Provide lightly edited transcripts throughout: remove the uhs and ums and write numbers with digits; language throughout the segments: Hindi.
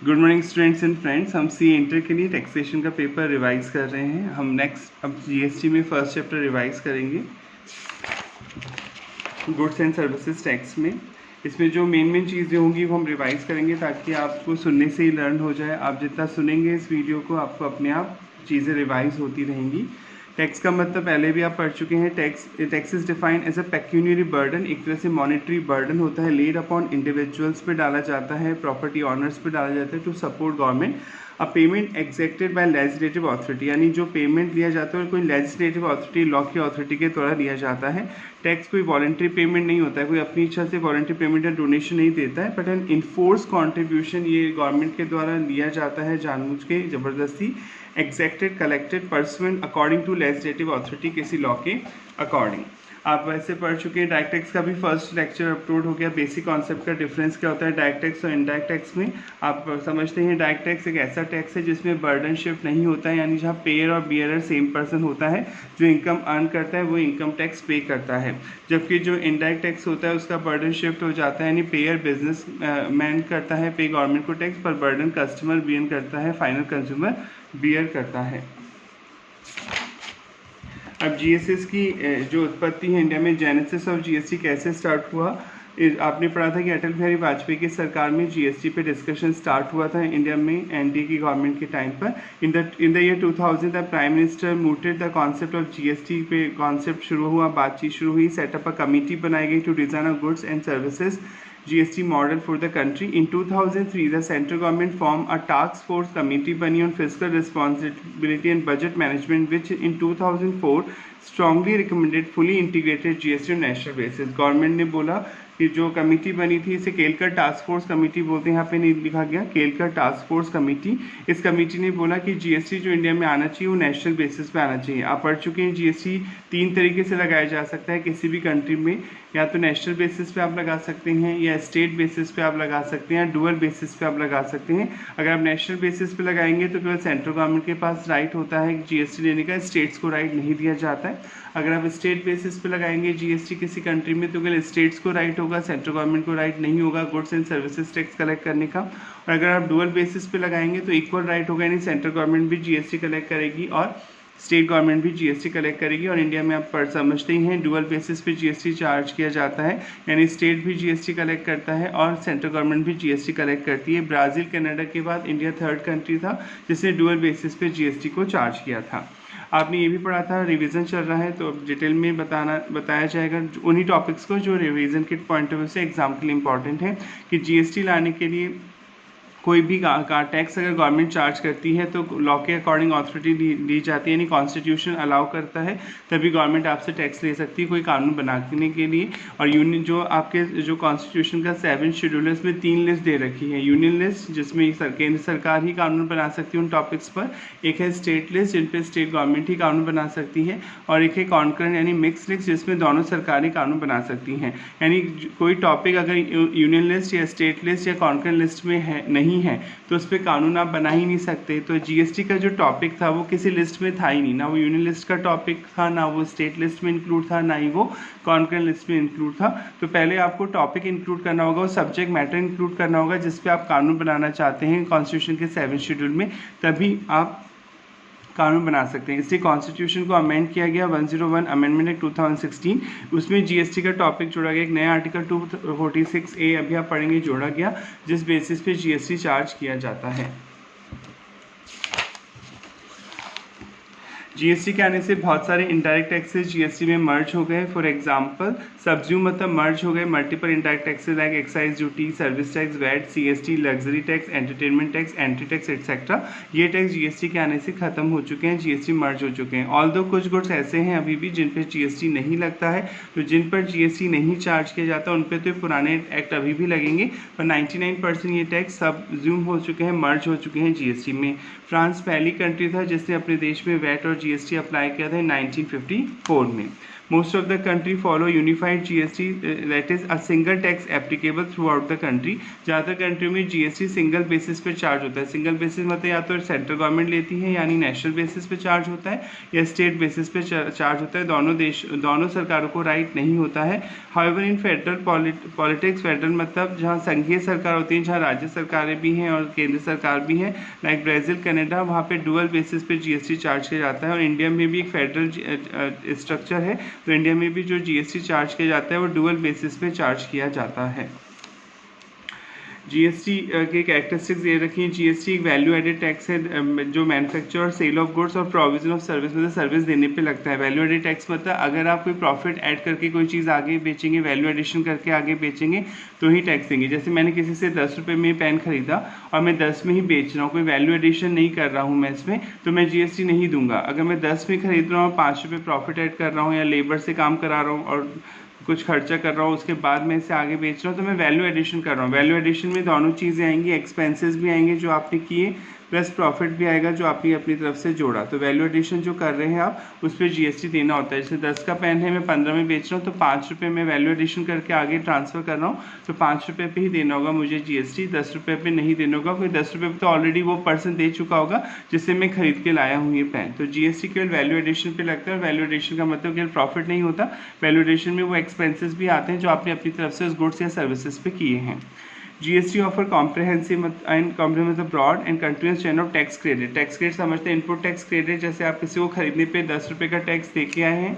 Good morning students and friends. हम सी इंटर के लिए टैक्सेशन का पेपर रिवाइज कर रहे हैं। हम नेक्स्ट अब जीएसटी में फर्स्ट चैप्टर रिवाइज करेंगे गुड्स एंड सर्विसेज टैक्स में। इसमें जो मेन चीज़ें होंगी वो हम रिवाइज करेंगे ताकि आपको सुनने से ही लर्न हो जाए। आप जितना सुनेंगे इस वीडियो को आपको अपने आप चीज़ें रिवाइज होती रहेंगी। टैक्स का मतलब पहले भी आप पढ़ चुके हैं। Tax is defined as a pecuniary burden, एक तरह से मॉनेटरी बर्डन होता है, लेड अपॉन इंडिविजुअल्स पे डाला जाता है, प्रॉपर्टी ऑनर्स पे डाला जाता है to support government. A payment exacted by legislative authority, यानी जो पेमेंट लिया जाता है कोई लेजिस्लेटिव अथॉरिटी, लॉ की अथॉरिटी के द्वारा लिया जाता है। टैक्स कोई वॉलंटरी पेमेंट नहीं होता है, कोई अपनी इच्छा से वॉलंटरी पेमेंट या डोनेशन नहीं देता है, बट एन इन्फोर्स कॉन्ट्रीब्यूशन ये गवर्नमेंट के द्वारा लिया जाता है जानबूझ के, ज़बरदस्ती। Exacted collected pursuant according to legislative authority, किसी लॉ के अकॉर्डिंग। आप वैसे पढ़ चुके हैं। डायरेक्ट टैक्स का भी फर्स्ट लेक्चर अपलोड हो गया। बेसिक कॉन्सेप्ट का डिफरेंस क्या होता है डायरेक्ट टैक्स और इनडायरेक्ट टैक्स में। आप समझते हैं डायरेक्ट टैक्स एक ऐसा टैक्स है जिसमें बर्डन शिफ्ट नहीं होता है, यानी जहाँ पेयर और बियरर सेम पर्सन होता है, जो इनकम अर्न करता है वो इनकम टैक्स पे करता है। जबकि जो इनडायरेक्ट टैक्स होता है उसका बर्डन शिफ्ट हो जाता है, यानी पेयर बिजनेस मैन करता है पे गवर्नमेंट को टैक्स, पर बर्डन कस्टमर बियर करता है, फाइनल कंज्यूमर बियर करता है। अब जीएसएस की जो उत्पत्ति है इंडिया में, जेनेसिस ऑफ जीएसटी कैसे स्टार्ट हुआ, आपने पढ़ा था कि अटल बिहारी वाजपेयी की सरकार में जीएसटी पे डिस्कशन स्टार्ट हुआ था इंडिया में एनडीए की गवर्नमेंट के टाइम पर। In the year 2000 the prime minister mooted the concept of GST पे कॉन्सेप्ट शुरू हुआ, बातचीत शुरू हुई, सेटअप अ कमिटी बनाई गई to design a goods and services GST model for the country. In 2003, the central government formed a task force committee बनी on fiscal responsibility and budget management, which in 2004 strongly recommended fully integrated GST on national basis. Government ने बोला कि जो कमेटी बनी थी इसे केलकर टास्क फोर्स कमेटी बोलते हैं, यहाँ पे नहीं लिखा गया, केलकर टास्क फोर्स कमेटी। इस कमेटी ने बोला कि जीएसटी जो इंडिया में आना चाहिए वो नेशनल बेसिस पे आना चाहिए। आप पढ़ चुके हैं जीएसटी 3 तरीके से लगाया जा सकता है किसी भी कंट्री में, या तो नेशनल बेसिस पे आप लगा सकते हैं, या स्टेट बेसिस पे आप लगा सकते हैं, या डुअल बेसिस पे आप लगा सकते हैं। अगर आप नेशनल बेसिस पे लगाएंगे तो केवल सेंट्रल गवर्नमेंट के पास राइट होता है जीएसटी लेने का, स्टेट्स को राइट नहीं दिया जाता है। अगर आप स्टेट बेसिस पे लगाएंगे जीएसटी किसी कंट्री में तो केवल स्टेट्स को राइट होगा, सेंट्रल गवर्नमेंट को राइट नहीं होगा goods and services tax collect करने का। और अगर आप डुअल बेसिस पे लगाएंगे तो इक्वल राइट होगा, यानी सेंट्रल गवर्नमेंट भी जीएसटी कलेक्ट करेगी और स्टेट गवर्नमेंट भी जीएसटी कलेक्ट करेगी। और इंडिया में आप समझते ही हैं डुअल बेसिस पे जीएसटी चार्ज किया जाता है, यानी स्टेट भी जीएसटी कलेक्ट करता है और सेंट्रल गवर्नमेंट भी जीएसटी कलेक्ट करती है। ब्राज़ील कनाडा के बाद इंडिया थर्ड कंट्री था जिसने डुअल बेसिस पे जीएसटी को चार्ज किया था। आपने ये भी पढ़ा था, रिवीजन चल रहा है तो अब डिटेल में बताया जाएगा उन्हीं टॉपिक्स को जो रिवीजन के पॉइंट ऑफ व्यू से एग्जाम के लिए इंपॉर्टेंट है। कि जीएसटी लाने के लिए कोई भी टैक्स अगर गवर्नमेंट चार्ज करती है तो लॉ के अकॉर्डिंग अथॉरिटी दी जाती है, यानी कॉन्स्टिट्यूशन अलाउ करता है तभी गवर्नमेंट आपसे टैक्स ले सकती है कोई कानून बनाने के लिए। और यूनियन जो आपके जो कॉन्स्टिट्यूशन का 7 शेड्यूल है उसमें 3 लिस्ट दे रखी है। यूनियन लिस्ट जिसमें केंद्र सरकार ही कानून बना सकती है उन टॉपिक्स पर, एक है स्टेट लिस्ट जिन पर स्टेट गवर्नमेंट ही कानून बना सकती है, और एक है कॉन्करेंट यानी मिक्स लिस्ट जिसमें दोनों सरकारें कानून बना सकती हैं। यानी कोई टॉपिक अगर यूनियन लिस्ट या स्टेट लिस्ट या कॉन्करेंट लिस्ट में है नहीं है तो उस पर कानून आप बना ही नहीं सकते। तो जीएसटी का जो टॉपिक था वो किसी लिस्ट में था ही नहीं, ना वो यूनियन लिस्ट का टॉपिक था, ना वो स्टेट लिस्ट में इंक्लूड था, ना ही वो कॉन्करेंट लिस्ट में इंक्लूड था। तो पहले आपको टॉपिक इंक्लूड करना होगा, वो सब्जेक्ट मैटर इंक्लूड करना होगा जिस पे आप कानून बनाना चाहते हैं कॉन्स्टिट्यूशन के 7 शेड्यूल में, तभी आप कानून बना सकते हैं। इसलिए कॉन्स्टिट्यूशन को अमेंड किया गया 101 अमेंडमेंट एक्ट 2016, उसमें जीएसटी का टॉपिक जोड़ा गया, एक नया आर्टिकल 246A अभी आप पढ़ेंगे जोड़ा गया, जिस बेसिस पे जीएसटी चार्ज किया जाता है। जीएसटी के आने से बहुत सारे इनडायरेक्ट टैक्सेस जीएसटी में मर्ज हो गए। फॉर एग्जांपल सब्ज्यूम मतलब मर्ज हो गए multiple indirect taxes like excise duty, service tax, VAT, CST, luxury tax, entertainment tax, entry tax etcetera. ये टैक्स जीएसटी के आने से खत्म हो चुके हैं, जीएसटी मर्ज हो चुके हैं। ऑल्दो कुछ गुड्स ऐसे हैं अभी भी जिन पर जीएसटी नहीं लगता है, तो जिन पर जीएसटी नहीं चार्ज किया जाता उन पर तो पुराने एक्ट अभी भी लगेंगे, पर 99% ये टैक्स सब्ज्यूम हो चुके हैं, मर्ज हो चुके हैं जीएसटी में। फ्रांस पहली कंट्री था जिसने अपने देश में वैट और जीएसटी अप्लाई किया था 1954 में। Most of the country follow unified GST, that is a single tax applicable through out the country. ज़्यादातर कंट्री में जीएसटी सिंगल बेसिस पे चार्ज होता है। सिंगल बेसिस मतलब या तो सेंट्रल गवर्नमेंट लेती है यानी नेशनल बेसिस पे चार्ज होता है, या स्टेट बेसिस पे चार्ज होता है। दोनों सरकारों को राइट नहीं होता है। हाउएवर इन फेडरल पॉलिटिक्स, फेडरल मतलब जहाँ संघीय सरकार होती है, जहाँ राज्य सरकारें भी हैं और केंद्र सरकार भी है, लाइक ब्राज़ील, कनाडा, वहाँ पे डुअल बेसिस पे जीएसटी चार्ज किया जाता है। और इंडिया में भी एक फेडरल स्ट्रक्चर है, तो इंडिया में भी जो जीएसटी चार्ज किया जाता है वो डुअल बेसिस पे चार्ज किया जाता है। जीएसटी के कैरेक्टरिस्टिक्स ये रखिए। जीएसटी एक वैल्यू एडेड टैक्स है जो मैन्युफैक्चर और सेल ऑफ गुड्स और प्रोविजन ऑफ सर्विस मतलब सर्विस देने पे लगता है। वैल्यू एडेड टैक्स मतलब अगर आप कोई प्रॉफिट ऐड करके कोई चीज़ आगे बेचेंगे, वैल्यू एडिशन करके आगे बेचेंगे तो ही टैक्स देंगे। जैसे मैंने किसी से 10 रुपये में पेन खरीदा और मैं 10 में ही बेच रहा हूँ, कोई वैल्यू एडिशन नहीं कर रहा हूँ मैं इसमें, तो मैं जीएसटी नहीं दूंगा। अगर मैं 10 में खरीद रहा हूँ, 5 रुपये प्रॉफिट ऐड कर रहा हूँ या लेबर से काम करा रहा हूँ और कुछ खर्चा कर रहा हूँ, उसके बाद मैं इसे आगे बेच रहा हूँ, तो मैं वैल्यू एडिशन कर रहा हूँ। वैल्यू एडिशन में दोनों चीज़ें आएंगी, एक्सपेंसेस भी आएंगे जो आपने किए प्लस प्रॉफिट भी आएगा जो आपने अपनी तरफ से जोड़ा। तो वैल्यू एडिशन जो कर रहे हैं आप उस पर जीएसटी देना होता है। जैसे 10 का पेन है, मैं 15 में बेच रहा हूँ, तो 5 रुपये में वैल्यू एडिशन करके आगे ट्रांसफ़र कर रहा हूँ, तो 5 रुपये पे ही देना होगा मुझे जीएसटी, 10 रुपये पे नहीं देना होगा। कोई 10 रुपये पे तो ऑलरेडी वो पर्सन दे चुका होगा जिससे मैं खरीद के लाया हूँ ये पेन। तो जीएसटी केवल वैल्यू एडिशन पे लगता है। वैल्यू एडिशन का मतलब केवल प्रॉफिट नहीं होता, वैल्यू एडिशन में वो एक्सपेंसेस भी आते हैं जो आपने अपनी तरफ से उस गुड्स या सर्विसेज पे किए हैं। GST offer comprehensive and comprehensive broad and continuous chain of tax credit. Tax credit समझते हैं, इनपुट टैक्स क्रेडिट जैसे आप किसी को खरीदने पे 10 रुपये का टैक्स दे के आए हैं,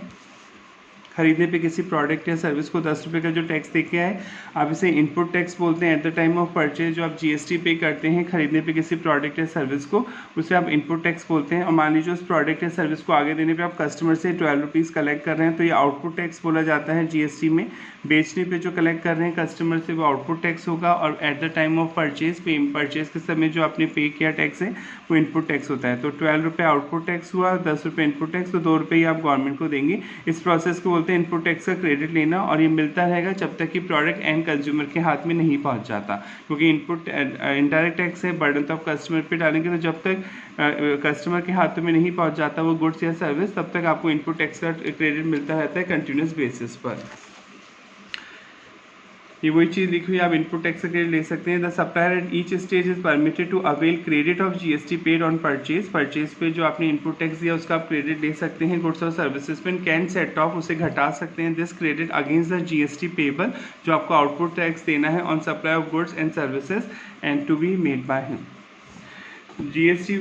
खरीदने पे किसी प्रोडक्ट या सर्विस को 10 रुपये का जो टैक्स दे के आए, आप इसे इनपुट टैक्स बोलते हैं। Eight the time of purchase जो आप जीएसटी पे करते हैं खरीदने पे किसी प्रोडक्ट या सर्विस को, उसे आप इनपुट टैक्स बोलते हैं। और मान लीजिए उस प्रोडक्ट या सर्विस को आगे देने पे आप कस्टमर से 12 रुपीज़ कलेक्ट कर रहे हैं, तो ये आउटपुट टैक्स बोला जाता है जीएसटी में। बेचने पे जो कलेक्ट कर रहे हैं कस्टमर से वो आउटपुट टैक्स होगा, और eight the time of purchase purchase के समय जो आपने पे किया टैक्स है वो इनपुट टैक्स होता है। तो 12 रुपये आउटपुट टैक्स हुआ, 10 रुपये इनपुट टैक्स, तो 2 रुपये ही आप गवर्नमेंट को देंगे। इस प्रोसेस को बोलते हैं इनपुट टैक्स का क्रेडिट लेना, और ये मिलता रहेगा जब तक कि प्रोडक्ट एंड कंज्यूमर के हाथ में नहीं पहुंच जाता, क्योंकि इनपुट इनडायरेक्ट टैक्स है, बर्डन तो आप कस्टमर पे डालेंगे। तो जब तक कस्टमर के हाथ में नहीं पहुंच जाता वो गुड्स या सर्विस, तब तक आपको इनपुट टैक्स का क्रेडिट मिलता रहता है कंटिन्यूस बेसिस पर। ये वही चीज़ लिखी हुई, आप इनपुट टैक्स का क्रेडिट ले सकते हैं। The supplier at each stage is permitted to avail credit of GST paid on purchase. Purchase पे जो आपने इनपुट टैक्स दिया उसका आप क्रेडिट ले सकते हैं गुड्स और सर्विसेज पे। कैन सेट ऑफ, उसे घटा सकते हैं this credit against the GST payable, जो आपको आउटपुट टैक्स देना है on supply of goods and services and to be made by him. GST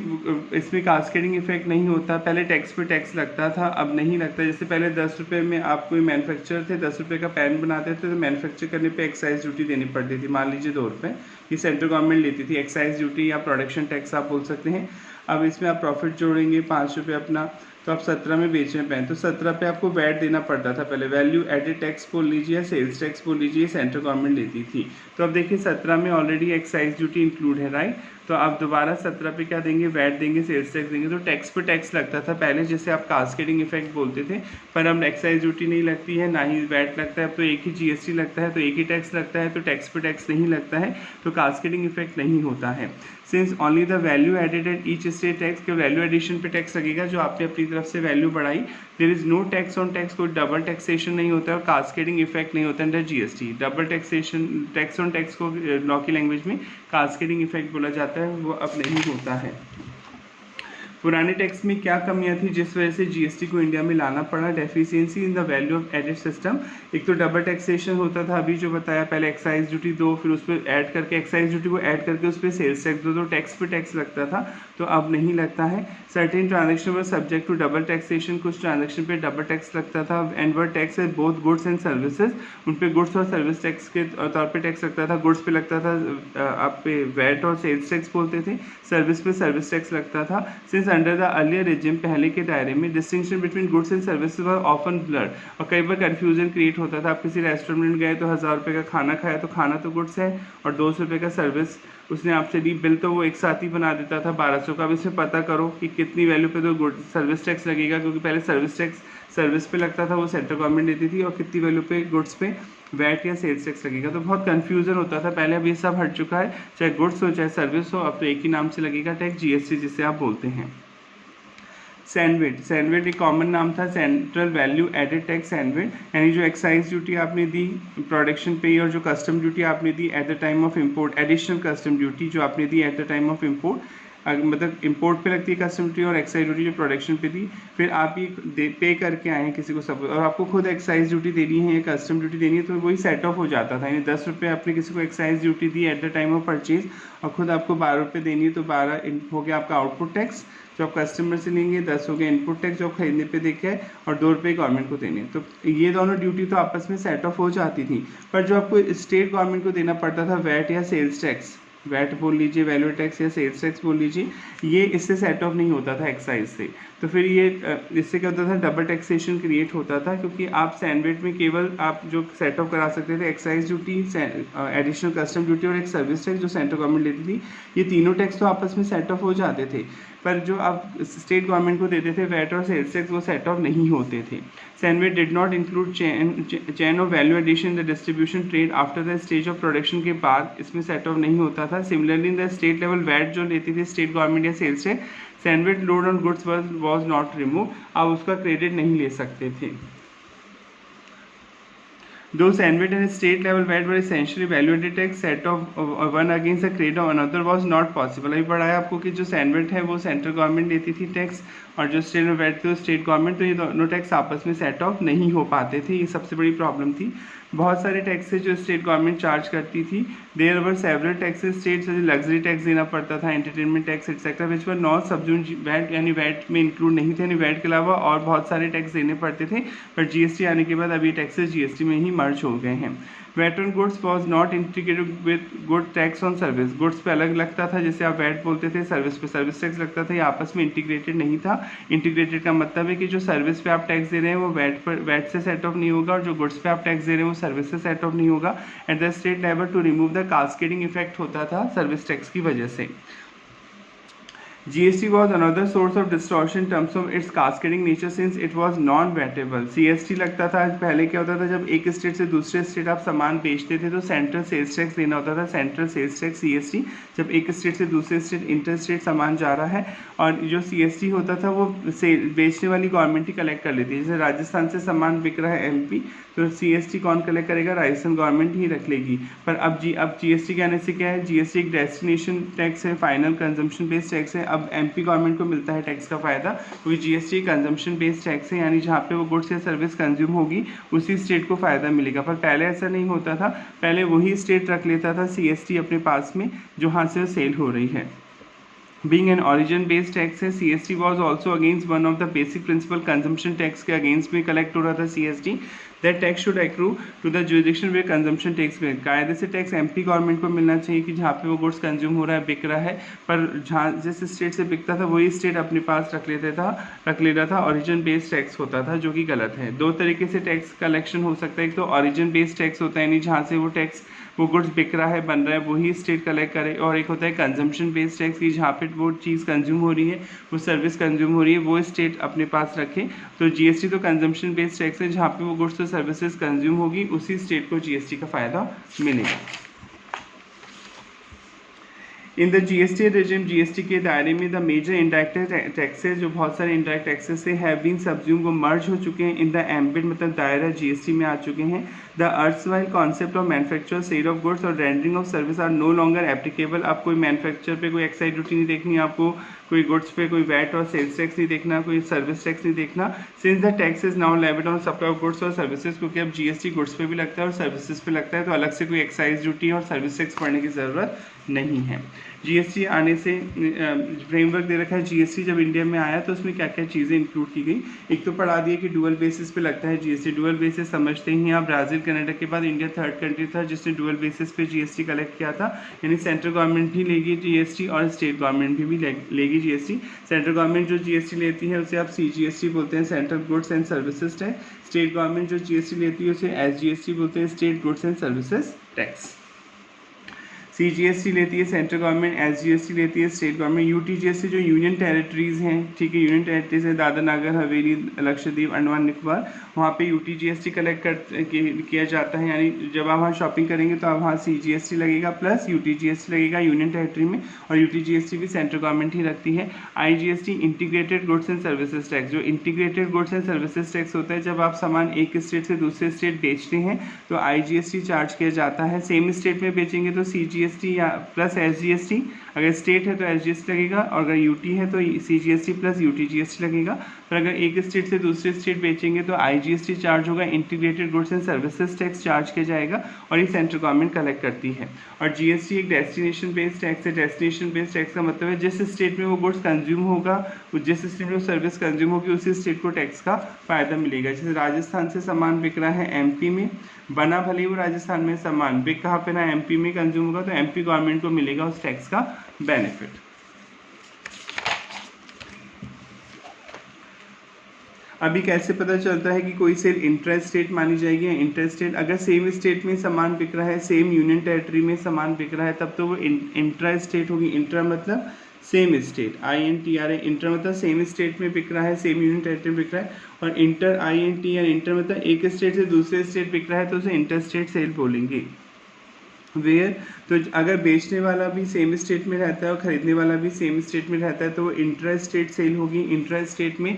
इसमें कास्केडिंग इफेक्ट नहीं होता। पहले टैक्स पे टैक्स लगता था, अब नहीं लगता। जैसे पहले 10 रुपये में आप कोई मैन्युफैक्चरर थे, 10 रुपये का पेन बनाते थे, तो मैन्युफैक्चर करने पे एक्साइज ड्यूटी देनी पड़ती थी, मान लीजिए 2 रुपये, ये सेंट्रल गवर्नमेंट लेती थी। एक्साइज ड्यूटी या प्रोडक्शन टैक्स आप बोल सकते हैं। अब इसमें आप प्रॉफिट जोड़ेंगे 5 रुपये अपना, तो आप 17 में बेच रहे हैं पेन, तो 17 पे आपको वैट देना पड़ता था पहले। वैल्यू एडेड टैक्स बोल लीजिए, सेल्स टैक्स बोल लीजिए, सेंट्रल गवर्नमेंट लेती थी। तो अब देखिए 17 में ऑलरेडी एक्साइज ड्यूटी इंक्लूड है, राइट। तो आप दोबारा 17 पे क्या देंगे, वैट देंगे, सेल्स टैक्स देंगे, तो टैक्स पे टैक्स लगता था पहले, जैसे आप कास्केडिंग इफेक्ट बोलते थे। पर अब एक्साइज ड्यूटी नहीं लगती है, ना ही वैट लगता है, अब तो एक ही जीएसटी लगता है, तो एक ही टैक्स लगता है, तो टैक्स पे टैक्स नहीं लगता है, तो कास्केडिंग इफेक्ट नहीं होता है। Since only the value added at each state tax, के वैल्यू एडिशन पे टैक्स लगेगा जो आपने अपनी तरफ से वैल्यू बढ़ाई। There is no tax on tax, कोई डबल टैक्सेशन नहीं होता है और कास्केडिंग इफेक्ट नहीं होता under GST. Double taxation, tax on tax को लॉ की लैंग्वेज में कास्केडिंग इफेक्ट बोला जाता है, वो अब नहीं होता है। पुराने टैक्स में क्या कमियां थी जिस वजह से जीएसटी को इंडिया में लाना पड़ा, deficiency in the value of added system. एक तो डबल टैक्सेशन होता था, अभी जो बताया, पहले एक्साइज ड्यूटी दो, फिर उस पर ऐड करके एक्साइज ड्यूटी को ऐड करके उस पर सेल्स टैक्स दो, तो टैक्स पे टैक्स लगता था, तो अब नहीं लगता है। Certain transaction were subject to double taxation, कुछ ट्रांजेक्शन पे डबल टैक्स लगता था। एंड वर टैक्स है बोथ गुड्स एंड सर्विसेज, उन पे गुड्स और सर्विस टैक्स के तौर पे टैक्स लगता था। गुड्स पे लगता था आप पे वैट और सेल्स टैक्स बोलते थे, सर्विस पे सर्विस टैक्स लगता था। Since under the earlier regime, पहले के दायरे में distinction between goods and services were often blurred, और कई बार कन्फ्यूजन क्रिएट होता था। आप किसी रेस्टोरेंट गए तो 1000 रुपये का खाना खाया, तो खाना तो गुड्स है, और 200 रुपये का सर्विस उसने आपसे ली, बिल तो वो एक साथ ही बना देता था 1200 का। अब इसमें पता करो कि कितनी वैल्यू पे तो गुड सर्विस टैक्स लगेगा, क्योंकि पहले सर्विस टैक्स सर्विस पे लगता था, वो सेंट्रल गवर्नमेंट देती थी, और कितनी वैल्यू पे गुड्स पे वैट या सेल्स टैक्स लगेगा। तो बहुत कन्फ्यूजन होता था पहले, अब ये सब हट चुका है, चाहे गुड्स हो चाहे सर्विस हो, अब तो एक ही नाम से लगेगा टैक्स, जीएसटी जिसे आप बोलते हैं। सैनविट, सैनविट एक कॉमन नाम था, सेंट्रल वैल्यू एडेड टैक्स सैनविट, यानी जो एक्साइज ड्यूटी आपने दी प्रोडक्शन पे और जो कस्टम ड्यूटी आपने दी at the time of import, additional custom duty जो आपने दी at the time of import, मतलब इंपोर्ट पे लगती है कस्टम ड्यूटी और एक्साइज ड्यूटी जो प्रोडक्शन पे थी, फिर आप ये पे करके आए हैं किसी को सब और आपको खुद एक्साइज ड्यूटी देनी है या कस्टम ड्यूटी देनी है, तो वही सेट ऑफ हो जाता था। यानी 10 रुपये आपने किसी को excise duty the at the time of purchase और खुद आपको 12 रुपये देनी है, तो 12 हो गया आपका आउटपुट टैक्स जो आप कस्टमर से लेंगे, 10 हो गया इनपुट टैक्स जो आप खरीदने पे देखे है और 2 रुपये गवर्नमेंट को देने। तो ये दोनों ड्यूटी तो आपस में सेट ऑफ हो जाती थी, पर जो आपको स्टेट गवर्नमेंट को देना पड़ता था वैट या सेल्स टैक्स, वैट बोल लीजिए, वैल्यू टैक्स या सेल्स टैक्स बोल लीजिए, ये इससे सेट ऑफ नहीं होता था एक्साइज से। तो फिर ये इससे क्या होता था, डबल टैक्सेशन क्रिएट होता था, क्योंकि आप सैनविट में केवल आप जो सेट ऑफ करा सकते थे excise duty, additional custom duty और एक सर्विस टैक्स जो सेंट्रल गवर्नमेंट लेती थी, ये तीनों टैक्स तो आपस में सेट ऑफ हो जाते थे, पर जो आप स्टेट गवर्नमेंट को देते थे वैट और सेल्स टैक्स वो सेट ऑफ नहीं होते थे। CENVAT did not include chain of value addition the distribution trade after the stage of production के बाद इसमें सेट ऑफ नहीं होता था। Similarly in the state level VAT जो लेती थी स्टेट गवर्नमेंट या sales tax, CENVAT load on goods was not remove, आप उसका क्रेडिट नहीं ले सकते थे। Though Sandwich and state level VAT were essentially value-added tax, set of one against the credit of another was not possible। अभी पढ़ा है आपको कि जो सैनविट है वो सेंट्रल गवर्नमेंट देती थी टैक्स और जो स्टेट में वैट थी वो स्टेट गवर्नमेंट, तो ये दोनों टैक्स आपस में सेट ऑफ नहीं हो पाते थे, ये सबसे बड़ी प्रॉब्लम थी। बहुत सारे टैक्सेस जो स्टेट गवर्नमेंट चार्ज करती थी, there were several taxes state luxury tax देना पड़ता था, entertainment tax etcetera which were not subsume VAT, यानी वैट में इंक्लूड नहीं थे, यानी वैट के अलावा और बहुत सारे टैक्स देने पड़ते थे, पर जीएसटी आने के बाद अब ये टैक्सेस जीएसटी में ही मर्ज हो गए हैं। VAT on goods was not integrated with good tax on service, goods पे अलग लगता था जैसे आप वैट बोलते थे, सर्विस पे सर्विस टैक्स लगता था, ये आपस में इंटीग्रेटेड नहीं था। इंटीग्रेटेड का मतलब है कि जो सर्विस पे आप टैक्स दे रहे हैं वो वैट से सेट ऑफ नहीं होगा और जो गुड्स पे आप टैक्स दे रहे हैं वो सर्विस से सेट ऑफ नहीं होगा। At the state level to remove the cascading effect होता था सर्विस टैक्स की वजह से। GST was another source of distortion in terms of its cascading nature since it was non-VAT-able। CST लगता था, पहले क्या होता था जब एक स्टेट से दूसरे स्टेट आप सामान बेचते थे तो सेंट्रल सेल्स टैक्स देना होता था, सेंट्रल सेल्स टैक्स CST, जब एक स्टेट से दूसरे स्टेट इंटर स्टेट सामान जा रहा है, और जो CST होता था वो बेचने वाली गवर्नमेंट ही कलेक्ट कर लेती है। जैसे राजस्थान से सामान बिक रहा है MP, तो CST कौन कलेक्ट करेगा, राजस्थान गवर्नमेंट ही रख लेगी। पर अब GST के आने से क्या है, GST एक डेस्टिनेशन टैक्स है, फाइनल कंजम्पशन बेस्ड टैक्स है। अब MP गवर्नमेंट को मिलता है टैक्स का फायदा, क्योंकि GST कंजम्पशन बेस्ड टैक्स है, यानी जहाँ पे वो गुड्स या सर्विस कंज्यूम होगी उसी स्टेट को फायदा मिलेगा। पर पहले ऐसा नहीं होता था, पहले वही स्टेट रख लेता था CST अपने पास में जहाँ से सेल हो रही है। Being an origin-based tax है, CST was also against one of the basic principle consumption tax के against में collect हो रहा था CST। That tax should accrue to the jurisdiction where consumption takes place। कायदे से टैक्स MP गवर्नमेंट को मिलना चाहिए कि जहाँ पे वो गुड्स कंज्यूम हो रहा है, बिक रहा है, पर जहाँ जिस स्टेट से बिकता था वही स्टेट अपने पास रख लेता था। ऑरिजिन बेस्ड टैक्स होता था, जो कि गलत है। दो तरीके से टैक्स कलेक्शन हो सकता है, एक तो ऑरिजिन बेस्ड टैक्स होता है, यानी जहाँ से वो गुड्स बिक रहा है, बन रहा है, वही स्टेट कलेक्ट करे, और एक होता है कंजम्पशन बेस्ड टैक्स की जहाँ पे वो चीज़ कंज्यूम हो रही है, वो सर्विस कंज्यूम हो रही है, वो स्टेट अपने पास रखे। तो GST तो कंजम्पशन बेस्ड टैक्स है, जहाँ पे वो गुड्स और सर्विसेज कंज्यूम होगी उसी स्टेट को GST का फायदा मिलेगा। In the GST regime, GST के दायरे में द मेजर इंडायरेक्ट टैक्सेस, जो बहुत सारे इंडायरेक्ट टैक्सेस से हैव बीन सबज्यूम, वो मर्ज हो चुके हैं इन द एम्बिट, मतलब दायरा GST में आ चुके हैं। The erstwhile concept of manufacture, sale of goods और rendering of service are no longer applicable. आप कोई मैन्युफैक्चर पे कोई एक्साइज ड्यूटी नहीं देखनी, आपको कोई गुड्स पे कोई वैट और सेल्स टैक्स नहीं देखना, कोई सर्विस टैक्स नहीं देखना। Since the tax is now levied on supply of goods और सर्विसेज, क्योंकि अब GST गुड्स पे भी लगता है और सर्विसेज पे लगता है, तो अलग से कोई एक्साइज ड्यूटी और सर्विस टैक्स पढ़ने की ज़रूरत नहीं है। GST आने से फ्रेमवर्क दे रखा है। GST जब इंडिया में आया तो उसमें क्या क्या चीज़ें इंक्लूड की गई, एक तो पढ़ा दिया कि डुअल बेसिस पे लगता है GST। डुअल बेसिस समझते ही आप, ब्राज़ील कनाडा के बाद इंडिया थर्ड कंट्री था जिसने डुअल बेसिस पे GST कलेक्ट किया था, यानी सेंट्रल गवर्नमेंट भी लेगी GST और स्टेट गवर्नमेंट भी लेगी GST। सेंट्रल गवर्नमेंट जो GST लेती है उसे आप CGST बोलते हैं, central goods and services tax. State government जो GST लेती है उसे SGST बोलते हैं, state goods and services tax. CGST लेती है सेंट्रल गवर्नमेंट, SGST लेती है स्टेट गवर्नमेंट। UTGST जो यूनियन टेरिटरीज़ हैं, ठीक है, यूनियन टेरिटरीज है दादरा नागर हवेली लक्षद्वीप अंडमान निकोबार, वहाँ पे UTGST कलेक्ट किया जाता है। यानी जब आप वहाँ शॉपिंग करेंगे तो आप वहाँ CGST लगेगा प्लस UTGST लगेगा यूनियन टेरिटरी में, और UTGST भी सेंट्रल गवर्नमेंट ही रखती है। IGST integrated goods and services tax, जो integrated goods and services tax होता है जब आप सामान एक स्टेट से दूसरे स्टेट बेचते हैं तो IGST चार्ज किया जाता है। सेम स्टेट में बेचेंगे तो CGST या प्लस SGST, अगर स्टेट है तो SGST लगेगा, और अगर UT है तो CGST प्लस UTGST लगेगा। पर अगर एक स्टेट से दूसरे स्टेट बेचेंगे तो IGST चार्ज होगा, integrated goods and services tax charge किया जाएगा, और ये सेंट्रल गवर्नमेंट कलेक्ट करती है। और GST एक डेस्टिनेशन बेस्ड टैक्स है। डेस्टिनेशन बेस्ड टैक्स का मतलब है जिस स्टेट में वो गुड्स कंज्यूम होगा, जिस स्टेट में वो सर्विस कंज्यूम होगी, उसी स्टेट को टैक्स का फायदा मिलेगा। जैसे राजस्थान से सामान बिक रहा है MP में, बना भले ही वो राजस्थान में सामान, बिक कहाँ पे ना MP में कंज्यूम होगा, तो MP गवर्नमेंट को मिलेगा उस टैक्स का बेनिफिट। अभी कैसे पता चलता है कि कोई सेल इंट्रा स्टेट मानी जाएगी या इंटर स्टेट? अगर सेम स्टेट में सामान बिक रहा है, सेम यूनियन टेरिटरी में सामान बिक रहा है, तब तो वो इंट्रा स्टेट होगी। इंट्रा मतलब सेम स्टेट, INTRA, इंटर मतलब सेम स्टेट में बिक रहा है, सेम यूनियन टेरिटरी में बिक रहा है। और इंटर INTR, इंटर मतलब एक स्टेट से दूसरे स्टेट बिक रहा है तो उसे इंटर स्टेट सेल बोलेंगे। वेयर, तो अगर बेचने वाला भी सेम स्टेट में रहता है और ख़रीदने वाला भी सेम स्टेट में रहता है तो वो इंट्रा स्टेट सेल होगी। इंट्रा स्टेट में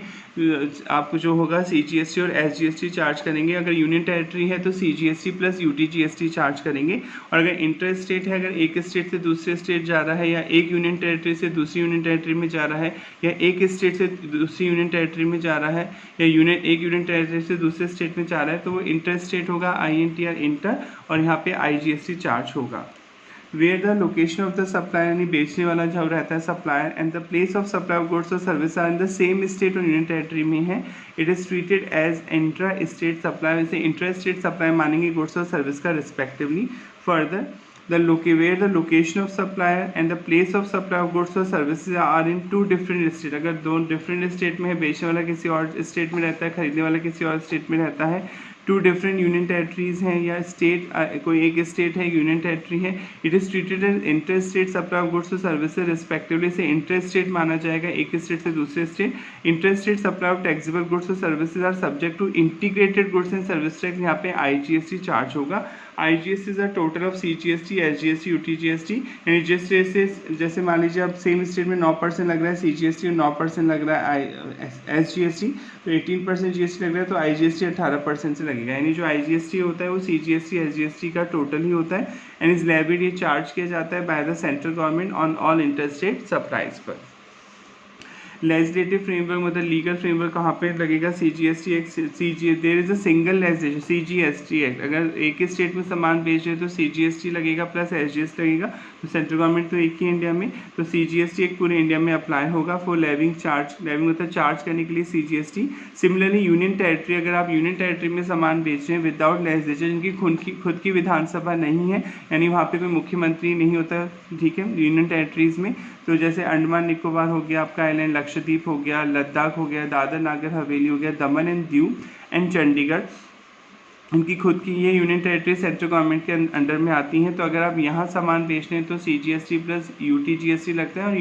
आपको जो होगा CGST और SGST चार्ज करेंगे। अगर यूनियन टेरिटरी है तो CGST प्लस UTGST चार्ज करेंगे। और अगर इंटर स्टेट है, अगर एक स्टेट से दूसरे स्टेट जा रहा है, या एक यूनियन टेरिटरी से दूसरी यूनियन टेरिटरी में जा रहा है, या एक स्टेट से दूसरी यूनियन टेरिटरी में जा रहा है, या एक यूनियन टेरिटरी से दूसरे स्टेट में जा रहा है, तो वो इंटर स्टेट होगा, INTR इंटर, और यहाँ पे IGST चार्ज होगा। Where the location of the supplier, यानी बेचने वाला जो रहता है supplier, and the place of supply of goods और service are in the same state और यूनियन टेरिटरी में है, it is treated as intra state supply. वैसे इंट्रा स्टेट सप्लाई मानेंगे गुड्स और सर्विस का respectively. Further where the location of supplier and the place of supply of goods or services are in two different state, अगर दो डिफरेंट स्टेट में है, बेचने वाला किसी और स्टेट में रहता है, खरीदने वाला किसी और स्टेट में रहता है, टू डिफरेंट यूनियन टेरिटरीज हैं, या स्टेट कोई एक स्टेट है, यूनियन टेरिटरी है, it is treated as inter state supply of goods और सर्विसेज रिस्पेक्टिवली। से इंटर स्टेट माना जाएगा, एक स्टेट से दूसरे state. Inter state supply of taxable goods और services are subject to integrated goods and service tax, यहाँ पे IGST चार्ज होगा। IGST is a total of CGST, SGST, UTGST, यानी जिस स्टेट से, जैसे मान लीजिए अब सेम स्टेट में 9% लग रहा है CGST और 9% लग रहा है SGST, तो 18% GST लग रहा है, तो IGST 18% से लगेगा। यानी जो IGST होता है वो CGST SGST का टोटल ही होता है, एंड इज लेविड, ये चार्ज किया जाता है by the central government on all inter state supplies पर। लेजिस्लेटिव फ्रेमवर्क मतलब लीगल फ्रेमवर्क कहाँ पे लगेगा? CGST act, there is a single legislation CGST act. अगर एक ही स्टेट में सामान बेच रहे तो CGST लगेगा प्लस SGST लगेगा, तो सेंट्रल गवर्नमेंट तो एक ही इंडिया में, तो CGST एक पूरे इंडिया में अप्लाई होगा फॉर लेविंग चार्ज। लेविंग मतलब चार्ज करने के लिए CGST। सिमिलरली यूनियन टेरिटरी, अगर आप यूनियन टेरिटरी में सामान बेच रहे हैं विदाउट लेजिस्लेचर, जिनकी खुद की विधानसभा नहीं है, यानी वहाँ पे कोई मुख्यमंत्री नहीं होता, ठीक है, यूनियन टेरिटरीज में, तो जैसे अंडमान निकोबार हो गया, आपका आइलैंड लक्षद्वीप हो गया, लद्दाख हो गया, दादर नागर हवेली हो गया, दमन एंड दीव एंड चंडीगढ़, उनकी खुद की ये यूनियन टेरिटरी सेंट्रल गवर्नमेंट के अंडर में आती हैं। तो अगर आप यहाँ सामान बेच रहे हैं तो CGST प्लस UTGST लगता है, और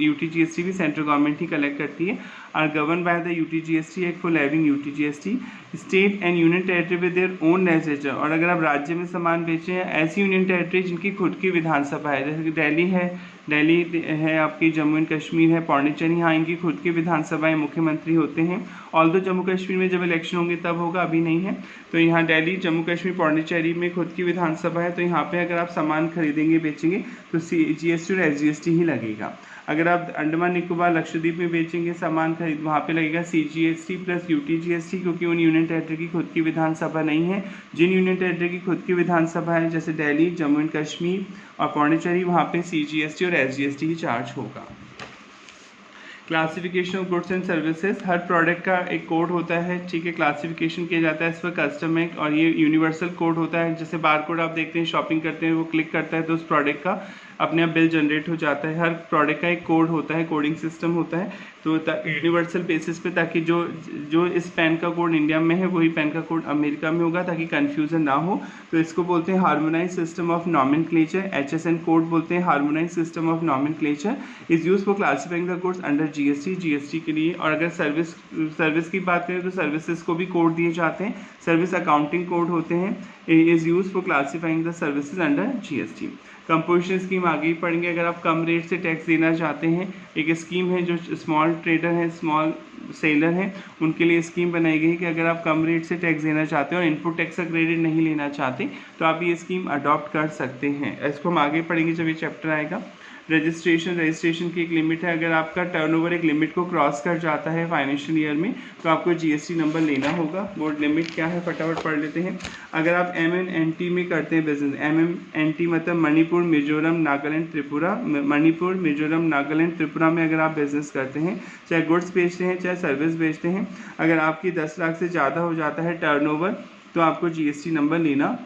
UTGST भी सेंट्रल गवर्नमेंट ही कलेक्ट करती है। Are govern by the UTGST act for levying UTGST। State and union territory with their own legislature, और अगर आप राज्य में सामान बेचें हैं, ऐसी यूनियन टेरिटरी जिनकी खुद की विधानसभा है, जैसे कि दिल्ली है, आपकी जम्मू एंड कश्मीर है, पौंडीचेरी, यहाँ इनकी खुद की विधानसभाएं, मुख्यमंत्री होते हैं। ऑल्दो जम्मू कश्मीर में जब इलेक्शन होंगे तब होगा, अभी नहीं है। तो यहाँ दिल्ली, जम्मू कश्मीर, पौंडीचेरी में खुद की विधानसभा है, तो यहाँ पे अगर आप सामान खरीदेंगे बेचेंगे तो GST और SGST ही लगेगा। अगर आप अंडमान निकोबार लक्षद्वीप में बेचेंगे सामान खरीद, वहाँ पे लगेगा CGST प्लस UTGST, क्योंकि उन यूनियन टेरिटरी की खुद की विधानसभा नहीं है। जिन यूनियन टेरिटरी की खुद की विधानसभा है, जैसे दिल्ली, जम्मू एंड कश्मीर और पौंडीचेरी, वहाँ पे CGST और SGST ही चार्ज होगा। Classification of goods and services, her product का एक कोड होता है, ठीक है, क्लासिफिकेशन किया जाता है इस पर कस्टम एक्ट, और ये यूनिवर्सल कोड होता है। जैसे बार कोड आप देखते हैं, शॉपिंग करते हैं, वो क्लिक करता है तो उस प्रोडक्ट का अपने आप बिल जनरेट हो जाता है। हर प्रोडक्ट का एक कोड होता है, कोडिंग सिस्टम होता है। तो यूनिवर्सल बेसिस पे, ताकि जो इस पैन का कोड इंडिया में है वही पैन का कोड अमेरिका में होगा, ताकि कन्फ्यूज़न ना हो। तो इसको बोलते हैं harmonise system of nomenclature, HSN code बोलते हैं। Harmonise system of nomenclature is use for classifying the goods under GST के लिए। और अगर सर्विस की बात करें तो सर्विसेज को भी कोड दिए जाते हैं, सर्विस अकाउंटिंग कोड होते हैं, is use for classifying the services under GST। Composition scheme आगे ही पढ़ेंगे। अगर आप कम रेट से टैक्स देना चाहते हैं, एक स्कीम है जो स्मॉल ट्रेडर हैं, स्मॉल सेलर हैं, उनके लिए स्कीम बनाई गई कि अगर आप कम रेट से टैक्स देना चाहते हो और इनपुट टैक्स का क्रेडिट नहीं लेना चाहते तो आप ये स्कीम अडॉप्ट कर सकते हैं। इसको हम आगे पढ़ेंगे जब ये चैप्टर आएगा। रजिस्ट्रेशन की एक लिमिट है। अगर आपका टर्नओवर एक लिमिट को क्रॉस कर जाता है फाइनेंशियल ईयर में तो आपको GST नंबर लेना होगा। वो लिमिट क्या है फटाफट पढ़ लेते हैं। अगर आप MNNT में करते हैं बिजनेस, MNNT मतलब मणिपुर, मिजोरम, नागालैंड, त्रिपुरा, मणिपुर, मिजोरम, नागालैंड, त्रिपुरा में अगर आप बिजनेस करते हैं, चाहे गुड्स बेचते हैं चाहे सर्विस बेचते हैं, अगर आपकी 10 लाख से ज़्यादा हो जाता है टर्नओवर तो आपको GST नंबर लेना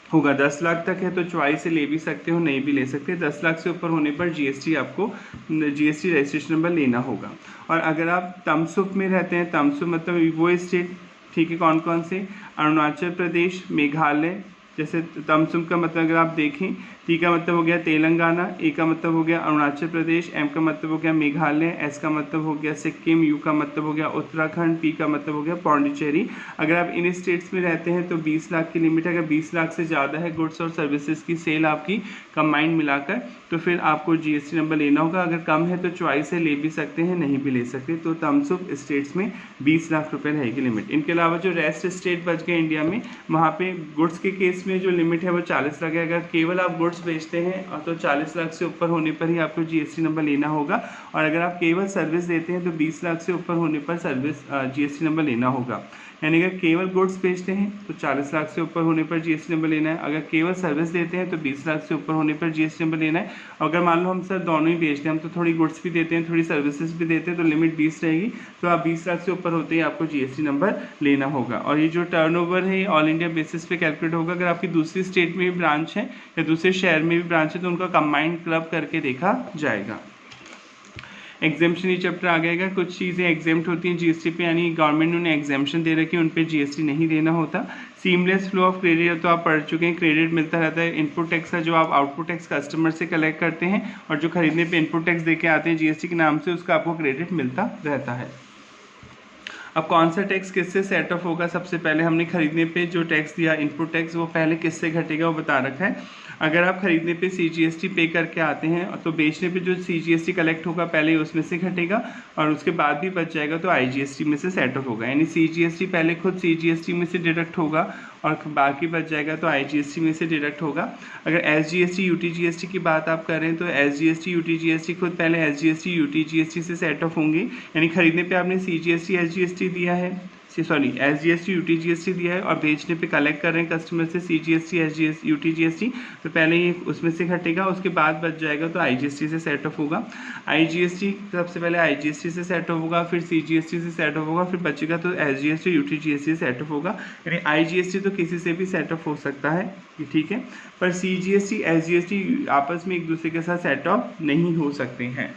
होगा। 10 लाख तक है तो चॉइस से ले भी सकते हो, नहीं भी ले सकते। 10 लाख से ऊपर होने पर आपको GST रजिस्ट्रेशन नंबर लेना होगा। और अगर आप तमसुक में रहते हैं, तमसुक मतलब वो स्टेट, ठीक है, कौन कौन से, अरुणाचल प्रदेश, मेघालय, जैसे तमसुक का मतलब अगर आप देखें, टी का मतलब हो गया तेलंगाना, ए का मतलब हो गया अरुणाचल प्रदेश, एम का मतलब हो गया मेघालय, एस का मतलब हो गया सिक्किम, यू का मतलब हो गया उत्तराखंड, पी का मतलब हो गया पौंडीचेरी। अगर आप इन स्टेट्स में रहते हैं तो 20 लाख की लिमिट है। अगर 20 लाख से ज़्यादा है गुड्स और सर्विसेज की सेल आपकी कंबाइंड मिलाकर तो फिर आपको GST नंबर लेना होगा। अगर कम है तो चॉइस से ले भी सकते हैं, नहीं भी ले सकते। तो तमसुक स्टेट्स में 20 लाख रुपये रहेगी लिमिट। इनके अलावा जो रेस्ट स्टेट बच गए इंडिया में, वहाँ पे गुड्स के केस में जो लिमिट है वो 40 लाख है। अगर केवल आप गुड्स बेचते हैं तो 40 लाख से ऊपर होने पर ही आपको GST नंबर लेना होगा। और अगर आप केवल सर्विस देते हैं तो 20 लाख से ऊपर होने पर GST नंबर लेना होगा। यानी अगर केवल गुड्स बेचते हैं तो 40 लाख से ऊपर होने पर GST नंबर लेना है। अगर केवल सर्विस देते हैं तो 20 लाख से ऊपर होने पर GST नंबर लेना है। अगर मान लो हम सर दोनों ही बेचते हैं, हम तो थोड़ी गुड्स भी देते हैं थोड़ी सर्विसेज भी देते हैं, तो लिमिट 20 रहेगी। तो आप 20 लाख से ऊपर होते ही आपको GST नंबर लेना होगा। और ये जो टर्नओवर है ऑल इंडिया बेसिस पे कैलकुलेट होगा। अगर आपकी दूसरी स्टेट में भी ब्रांच है या दूसरे शहर में भी ब्रांच है तो उनका कंबाइंड क्लब करके देखा जाएगा। एग्जेम्पशन ये चैप्टर आ गएगा। कुछ चीज़ें एग्जेम्प्ट होती हैं GST पे, यानी गवर्नमेंट ने उन्हें एग्जेम्पशन दे रखी है, उन पे GST नहीं देना होता। सीमलेस फ्लो ऑफ क्रेडिट तो आप पढ़ चुके हैं, क्रेडिट मिलता रहता है। इनपुट टैक्स का जो आप आउटपुट टैक्स कस्टमर से कलेक्ट करते हैं और जो खरीदने पे इनपुट टैक्स दे के आते हैं GST के नाम से, उसका आपको क्रेडिट मिलता रहता है। अब कौन सा टैक्स किससे सेट ऑफ होगा? सबसे पहले हमने खरीदने पे जो टैक्स दिया इनपुट टैक्स, वो पहले किससे घटेगा वो बता रखा है। अगर आप खरीदने पे CGST पे करके आते हैं तो बेचने पे जो CGST कलेक्ट होगा पहले उसमें से घटेगा और उसके बाद भी बच जाएगा तो IGST में से सेट ऑफ होगा। यानी CGST पहले खुद CGST में से डिडक्ट होगा और बाकी बच जाएगा तो IGST में से डिडक्ट होगा। अगर SGST UTGST की बात आप करें तो SGST UTGST खुद पहले SGST UTGST से सेट ऑफ होंगे। यानी खरीदने पे आपने CGST SGST दिया है, SGST UTGST दिया है और बेचने पे कलेक्ट कर रहे हैं कस्टमर से CGST SGST UTGST, तो पहले ये उसमें से घटेगा, उसके बाद बच जाएगा तो IGST से सेट ऑफ होगा। IGST सबसे पहले IGST से सेट ऑफ होगा, फिर CGST से सेट ऑफ होगा, फिर बचेगा तो SGST UTGST से सेट ऑफ होगा। यानी IGST तो किसी से भी सेट ऑफ हो सकता है, ठीक है, पर CGST SGST आपस में एक दूसरे के साथ सेट ऑफ नहीं हो सकते हैं।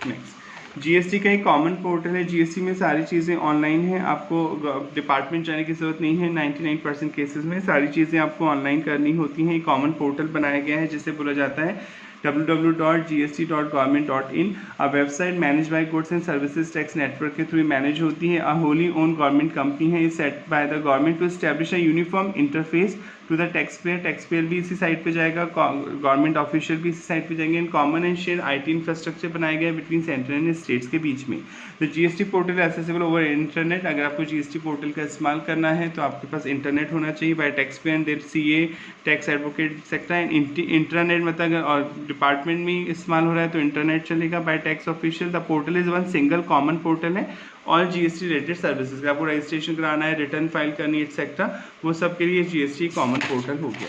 नेक्स्ट, GST का एक कॉमन पोर्टल है। GST में सारी चीज़ें ऑनलाइन हैं, आपको डिपार्टमेंट जाने की ज़रूरत नहीं है। 99% केसेस में सारी चीज़ें आपको ऑनलाइन करनी होती हैं। एक कॉमन पोर्टल बनाया गया है जिसे बोला जाता है www.gst.government.in। A website manage by goods and services tax network के थ्रू मैनेज होती है। A wholly own government company है, is set by the government to establish a uniform interface to the tax payer. Tax payer भी इसी साइट पे जाएगा, गवर्नमेंट ऑफिशियल भी इसी साइट पे जाएंगे। In common and share IT infrastructure बनाया गया है बिटवीन सेंटर एंड स्टेट्स के बीच में। तो GST portal accessible over internet. अगर आपको GST पोर्टल का इस्तेमाल करना है तो आपके पास इंटरनेट होना चाहिए। By tax payer and their CA tax advocate sector and internet मतलब और डिपार्टमेंट में इस्तेमाल हो रहा है तो इंटरनेट चलेगा। Bye tax official the portal is one single common portal है। ऑल GST रिलेटेड सर्विसेज, आपको रजिस्ट्रेशन कराना है, रिटर्न फाइल करनी है एक्सेट्रा, वो सब के लिए GST कॉमन पोर्टल हो गया।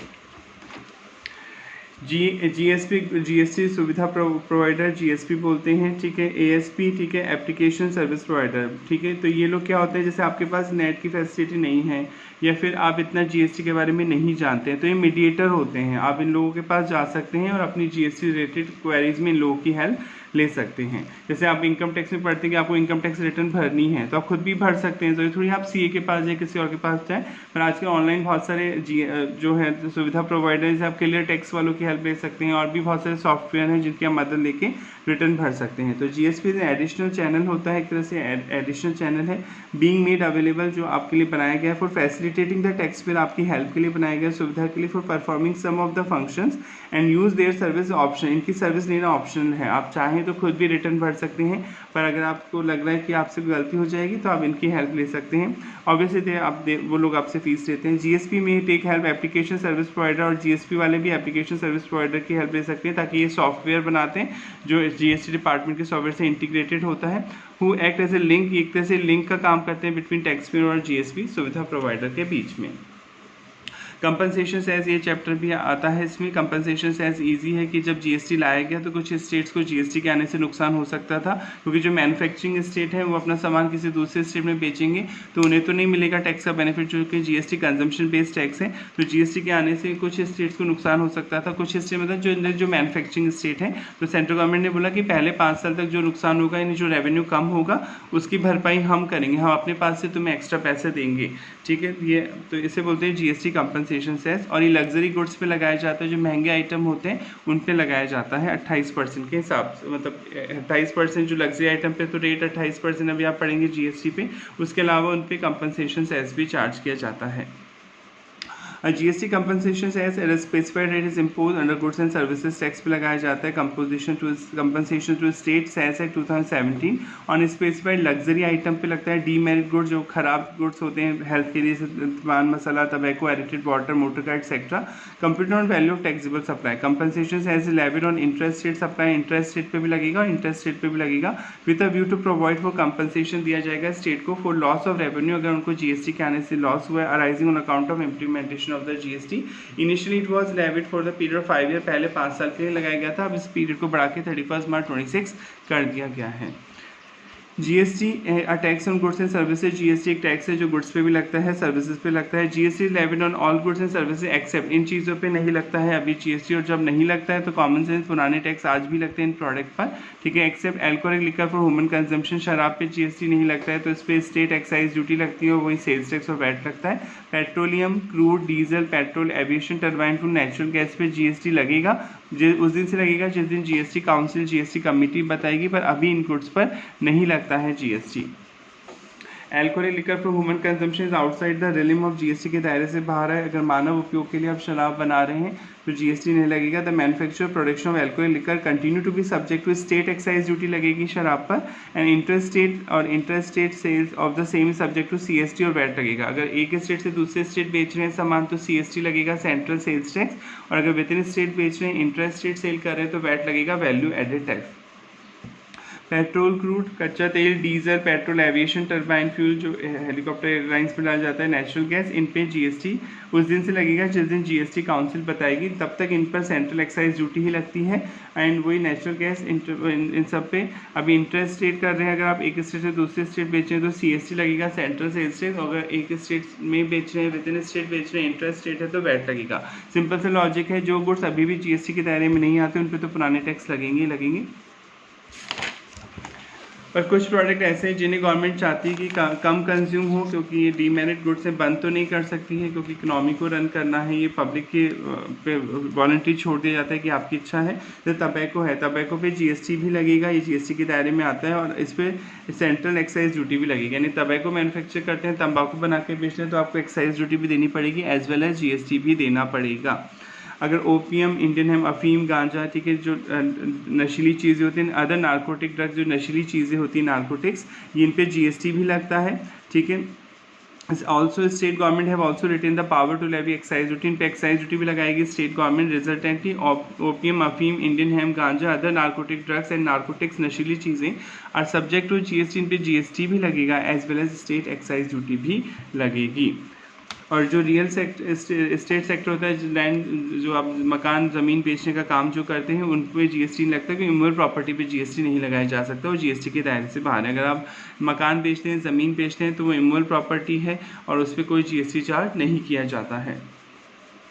जीएसटी सुविधा प्रोवाइडर जीएसपी बोलते हैं, ठीक है। एएसपी, ठीक है, एप्लीकेशन सर्विस प्रोवाइडर, ठीक है। तो ये लोग क्या होते हैं, जैसे आपके पास नेट की फैसिलिटी नहीं है या फिर आप इतना जीएसटी के बारे में नहीं जानते हैं, तो ये मीडिएटर होते हैं। आप इन लोगों के पास जा सकते हैं और अपनी जीएसटी रिलेटेड क्वेरीज में इन लोगों की हेल्प ले सकते हैं। जैसे आप इनकम टैक्स में पढ़ते हैं कि आपको इनकम टैक्स रिटर्न भरनी है, तो आप खुद भी भर सकते हैं। तो थोड़ी आप सीए के पास जाए, किसी और के पास जाए, पर आजकल ऑनलाइन बहुत सारे जो है सुविधा प्रोवाइडर्स, आप क्लियर टैक्स वालों की हेल्प ले सकते हैं, और भी बहुत सारे सॉफ्टवेयर हैं जिनकी आप मदद लेके रिटर्न भर सकते हैं। तो जीएसपी एडिशनल चैनल होता है, एक तरह से एडिशनल चैनल है बीइंग मेड अवेलेबल, जो आपके लिए बनाया गया है for facilitating the tax payer, आपकी हेल्प के लिए बनाया गया सुविधा के लिए, for performing some of the functions and use their service option. इनकी सर्विस लेना ऑप्शनल है, आप चाहें तो खुद भी रिटर्न भर सकते हैं, पर अगर आपको लग रहा है कि आपसे गलती हो जाएगी तो आप इनकी हेल्प ले सकते हैं। ऑब्वियसली वो लोग आपसे फीस लेते हैं। जीएसपी में tech help application service provider, और जीएसपी वाले भी एप्लीकेशन सर्विस प्रोवाइडर की हेल्प ले सकते हैं, ताकि ये सॉफ्टवेयर बनाते हैं जो जीएसटी डिपार्टमेंट के सॉफ्टवेयर से इंटीग्रेटेड होता है। Who act as a link, एक तरह से लिंक का काम करते हैं बिटवीन टैक्स पेयर और जीएसपी सुविधा प्रोवाइडर के बीच में। कंपनसेशन सेस, ये चैप्टर भी आता है इसमें। कंपनसेशन सेस इजी है कि जब जीएसटी लाया गया तो कुछ स्टेट्स को जीएसटी के आने से नुकसान हो सकता था, क्योंकि जो मैन्युफैक्चरिंग स्टेट है वो अपना सामान किसी दूसरे स्टेट में बेचेंगे तो उन्हें तो नहीं मिलेगा टैक्स का बेनिफिट, जो कि जीएसटी कंजम्पशन बेस्ड टैक्स है। तो जीएसटी के आने से कुछ स्टेट्स को नुकसान हो सकता था, कुछ स्टेट मतलब जो मैन्युफैक्चरिंग स्टेट है। तो सेंट्रल गवर्नमेंट ने बोला कि पहले 5 साल तक जो नुकसान होगा, यानी जो रेवेन्यू कम होगा, उसकी भरपाई हम करेंगे, हम अपने पास से तुम्हें एक्स्ट्रा पैसे देंगे, ठीक है। ये तो इसे बोलते हैं जीएसटी कंपनसेशन सेस। और ये लग्जरी गुड्स पे लगाया जाता है, जो महंगे आइटम होते हैं उन पे लगाया जाता है 28% के हिसाब से, मतलब 28% जो लग्जरी आइटम पे तो रेट 28% अभी आप पढ़ेंगे जीएसटी पे, उसके अलावा उन पे कंपनसेशन सेस भी चार्ज किया जाता है। GST compensation cess at specified rate is impose under goods and services tax पे लगाया जाता है। कंपनसेशन टू स्टेट सेस है 2017 ऑन स्पेसिफाइड लग्जरी आइटम पे लगता है। डीमेरिट गुड्स, जो खराब गुड्स होते हैं हेल्थ के लिए, pan masala, tobacco, aerated water, motor car etcetera. Computed on value of taxable supply. Compensation cess levied on interest rate supply, interest rate पे भी लगेगा और इंटरेस्ट रेट पे भी लगेगा, with a view to provide for compensation दिया जाएगा स्टेट को फॉर लॉस ऑफ रेवेन्यू, अगर उनको जीएसटी के आने से लॉस हुआ है, arising on account of implementation of the GST. Initially it was levied for the period of 5 year, पहले 5 साल के लिए लगाया गया था, अब इस पीरियड को बढ़ा के 31 मार्च 26 कर दिया गया है। GST tax on goods and services. GST एक टैक्स है जो गुड्स पे भी लगता है, सर्विसेज पे लगता है। GST levied on all goods and services except, इन चीज़ों पे नहीं लगता है अभी जीएसटी, और जब नहीं लगता है तो कॉमन सेंस पुराने टैक्स आज भी लगते हैं इन प्रोडक्ट पर, ठीक है। Except alcoholic liquor for human consumption, शराब पे जीएसटी नहीं लगता है, तो इस पर स्टेट एक्साइज ड्यूटी लगती है, वही सेल्स टैक्स और वैट लगता है। Petroleum, crude, diesel, petrol, aviation, turbine to natural gas पे जीएसटी लगेगा, उस दिन से लगेगा जिस दिन जीएसटी काउंसिल, जीएसटी कमेटी बताएगी, पर अभी इन गुड्स पर नहीं लगता है GST. Alcoholic liquor for human consumption is outside the realm of GST के दायरे से बाहर है। अगर मानव उपयोग के लिए आप शराब बना रहे हैं तो जीएसटी नहीं लगेगा। The manufacture production of alcoholic liquor continue to be subject to state excise duty लगेगी शराब पर, and inter state sales of the same subject to CST और वैट लगेगा। अगर एक स्टेट से दूसरे स्टेट बेच रहे हैं सामान तो सीएसटी लगेगा, सेंट्रल सेल्स टैक्स, और अगर विद इन स्टेट बेच रहे हैं, इंटर स्टेट सेल कर रहे हैं तो वैट लगेगा, value added tax. Petrol, crude, कच्चा तेल, diesel, petrol, aviation, turbine fuel जो हेलीकॉप्टर एयरलाइंस पर डाला जाता है, नेचुरल गैस, इन पे जीएसटी उस दिन से लगेगा जिस दिन जीएसटी काउंसिल बताएगी, तब तक इन पर सेंट्रल एक्साइज ड्यूटी ही लगती है। एंड वही नेचुरल गैस इन सब पे अभी इंटर स्टेट कर रहे हैं, अगर आप एक स्टेट से दूसरे स्टेट बेच रहे हैं तो सीएसटी लगेगा, सेंट्रल सेल्स टैक्स, अगर एक स्टेट में बेच रहे हैं, विद इन स्टेट बेच रहे हैं, इंटर स्टेट है तो वैट लगेगा। सिंपल सा लॉजिक है, जो गुड्स अभी भी जीएसटी के दायरे में नहीं आते उन पर तो पुराने टैक्स लगेंगे ही लगेंगे। पर कुछ प्रोडक्ट ऐसे हैं जिन्हें गवर्नमेंट चाहती है कि कम कंज्यूम हो, क्योंकि ये डीमेरिट गुड्स से बंद तो नहीं कर सकती है, क्योंकि इकोनॉमी को रन करना है, ये पब्लिक के पे वॉलंटरी छोड़ दिया जाता है कि आपकी इच्छा है। तो टबैको है, टबैको पे जीएसटी भी लगेगा, ये जीएसटी के दायरे में आता है, और इस पर सेंट्रल एक्साइज ड्यूटी भी लगेगी। यानी टबैको मैन्युफैक्चर करते हैं, तंबाकू बना के बेचते हैं, तो आपको एक्साइज ड्यूटी भी देनी पड़ेगी, एज वेल एज जीएसटी भी देना पड़ेगा। अगर ओपीएम, इंडियन हेम, अफीम, गांजा, ठीक है, जो नशीली चीज़ें होती हैं, अदर नार्कोटिक ड्रग्स, जो नशीली चीज़ें होती हैं नार्कोटिक्स, इन पे जीएसटी भी लगता है, ठीक है। Also state government have also retain the power to levy excise duty, इन पे एक्साइज ड्यूटी भी लगाएगी स्टेट गवर्नमेंट। रिजल्टेंटली ओपीएम, अफीम, इंडियन हेम, गांजा, other narcotic drugs and narcotics, नशीली चीज़ें आर सब्जेक्ट टू जीएसटी, इन पे जीएसटी भी लगेगा, as well as state excise duty भी लगेगी। और जो रियल स्टेट सेक्टर होता है, लैंड जो आप मकान ज़मीन बेचने का काम जो करते हैं उन पर जीएसटी नहीं लगता, क्योंकि इमूवेबल प्रॉपर्टी पे जीएसटी नहीं लगाया जा सकता, वो जीएसटी के दायरे से बाहर है। अगर आप मकान बेचते हैं, ज़मीन बेचते हैं तो वो इमूवेबल प्रॉपर्टी है और उस पर कोई जीएसटी चार्ज नहीं किया जाता है।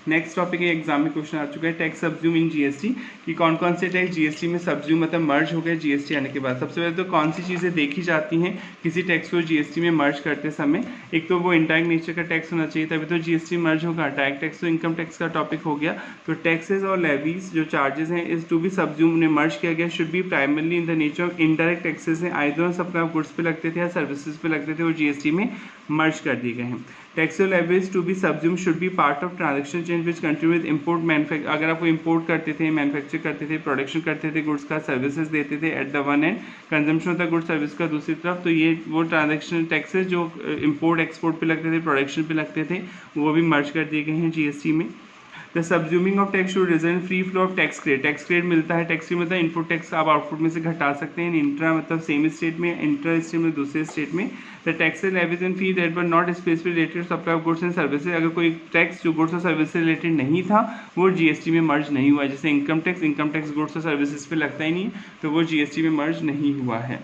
नेक्स्ट टॉपिक है, एग्जाम में क्वेश्चन आ चुका है, टैक्स सब्ज्यूम इन जीएसटी, कि कौन कौन से टैक्स जीएसटी में सब्ज्यूम मतलब मर्ज हो गए जीएसटी आने के बाद। सबसे पहले तो कौन सी चीज़ें देखी जाती हैं किसी टैक्स को जीएसटी में मर्ज करते समय। एक तो वो इनडायरेक्ट नेचर का टैक्स होना चाहिए, तभी तो जीएसटी मर्ज होगा। डायरेक्ट टैक्स तो इनकम टैक्स का टॉपिक हो गया। तो टैक्सेस और लेवीज जो चार्जेस हैं इस टू बी सब्ज्यूम उन्हें मर्ज किया गया, should be primarily in the nature of indirect taxes हैं, आइदर सबका गुड्स पे लगते थे या सर्विसेज पे लगते थे, वो जीएसटी में मर्ज कर दिए गए हैं। टैक्स और levies to be subsume should be part of transaction change which country with import manufacture, अगर आपको इंपोर्ट करते थे, मैन्युफैक्चर करते थे, प्रोडक्शन करते थे गुड्स का, सर्विसेज देते थे at the one and, consumption होता है गुड्स सर्विस का दूसरी तरफ, तो ये वो ट्रांजैक्शन टैक्सेस जो इंपोर्ट एक्सपोर्ट पे लगते थे, प्रोडक्शन पे लगते थे, वो भी मर्ज कर दिए गए हैं जीएसटी में। The subsuming of tax should result free flow of tax credit, tax credit मिलता है, टैक्स मतलब इनपुट टैक्स आप आउटपुट में से घटा सकते हैं, इंट्रा मतलब सेम स्टेट में, इंटर स्टेट में दूसरे स्टेट में। The taxes levies and fee that were not specifically related to supply of goods and services, अगर कोई टैक्स जो गुड्स और सर्विस से रिलेटेड नहीं था वो जीएसटी में मर्ज नहीं हुआ, जैसे इनकम टैक्स गुड्स और सर्विसेज पे लगता ही नहीं, तो वो जीएसटी में मर्ज नहीं हुआ है।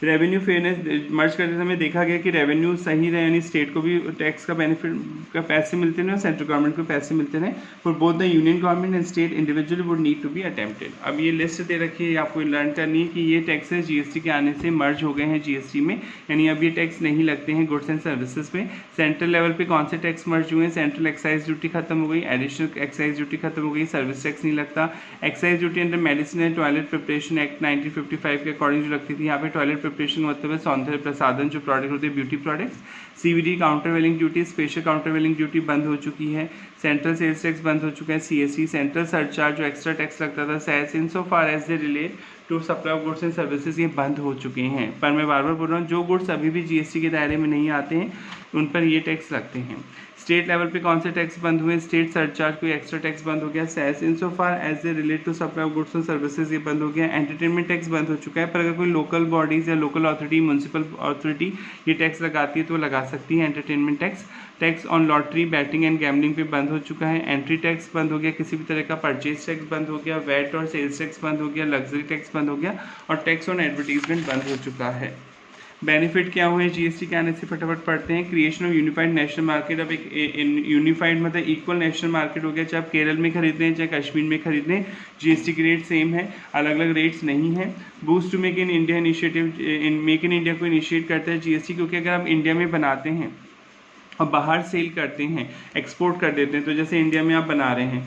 रेवेन्यू फेयरनेस मर्ज करते समय देखा गया कि रेवेन्यू सही रहे, यानी स्टेट को भी टैक्स का बेनिफिट का पैसे मिलते रहे और सेंट्रल गवर्नमेंट को पैसे मिलते रहे, for both the union government and state individually would need to be attempted. अब ये लिस्ट दे रखी है, आपको लर्न करनी है कि ये टैक्सेस जीएसटी के आने से मर्ज हो गए हैं जीएसटी में, यानी अब ये टैक्स नहीं लगते हैं गुड्स एंड सर्विसेज पे। सेंट्रल लेवल पे कौन से टैक्स मर्ज हुए हैं, सेंट्रल एक्साइज ड्यूटी खत्म हो गई, एडिशनल एक्साइज ड्यूटी खत्म हो गई, सर्विस टैक्स नहीं लगता। Excise duty under medicine and toilet preparation act 1955 के अकॉर्डिंग जो लगती थी, यहाँ पे टॉयलेट प्रिपरेशन मतलब है सौंदर्य प्रसाधन जो प्रोडक्ट होते हैं ब्यूटी प्रोडक्ट्स। सीवीडी काउंटर वेलिंग ड्यूटी, स्पेशल काउंटर वेलिंग ड्यूटी बंद हो चुकी है। सेंट्रल सेल्स टैक्स बंद हो चुका है, सीएससी सेंट्रल सरचार्ज जो एक्स्ट्रा टैक्स लगता था cess in so far as they relate to supply of goods and services, ये बंद हो चुके हैं। पर मैं बार बार बोल रहा हूँ, जो गुड्स अभी भी जीएसटी के दायरे में नहीं आते हैं उन पर ये टैक्स लगते हैं। स्टेट लेवल पे कौन से टैक्स बंद हुए, स्टेट सरचार्ज कोई एक्स्ट्रा टैक्स बंद हो गया, cess in so far as they relate to supply of goods and services ये बंद हो गया। एंटरटेनमेंट टैक्स बंद हो चुका है, पर अगर कोई लोकल बॉडीज़ या लोकल अथॉरिटी म्यूनसिपल अथॉरिटी ये टैक्स लगाती है तो लगा सकती है entertainment tax. Tax on lottery batting and gambling पे बंद हो चुका है। एंट्री टैक्स बंद हो गया, किसी भी तरह का परचेज टैक्स बंद हो गया, वैट और सेल्स टैक्स बंद हो गया, लग्जरी टैक्स बंद हो गया और टैक्स ऑन एडवर्टीजमेंट बंद हो चुका है। बेनिफिट क्या हुए जीएसटी के आने से, फटाफट पढ़ते हैं। Creation of unified national market, अब एक यूनिफाइड मतलब इक्वल नेशनल मार्केट हो गया, चाहे आप केरल में खरीद रहे हैं चाहे कश्मीर में खरीद रहे हैं, जीएसटी के रेट सेम है, अलग अलग रेट्स नहीं है। Boost to make in India initiative, make in India को इनिशिएट करता है जीएसटी, क्योंकि अगर आप इंडिया में बनाते हैं और बाहर सेल करते हैं, एक्सपोर्ट कर देते हैं, तो जैसे इंडिया में आप बना रहे हैं,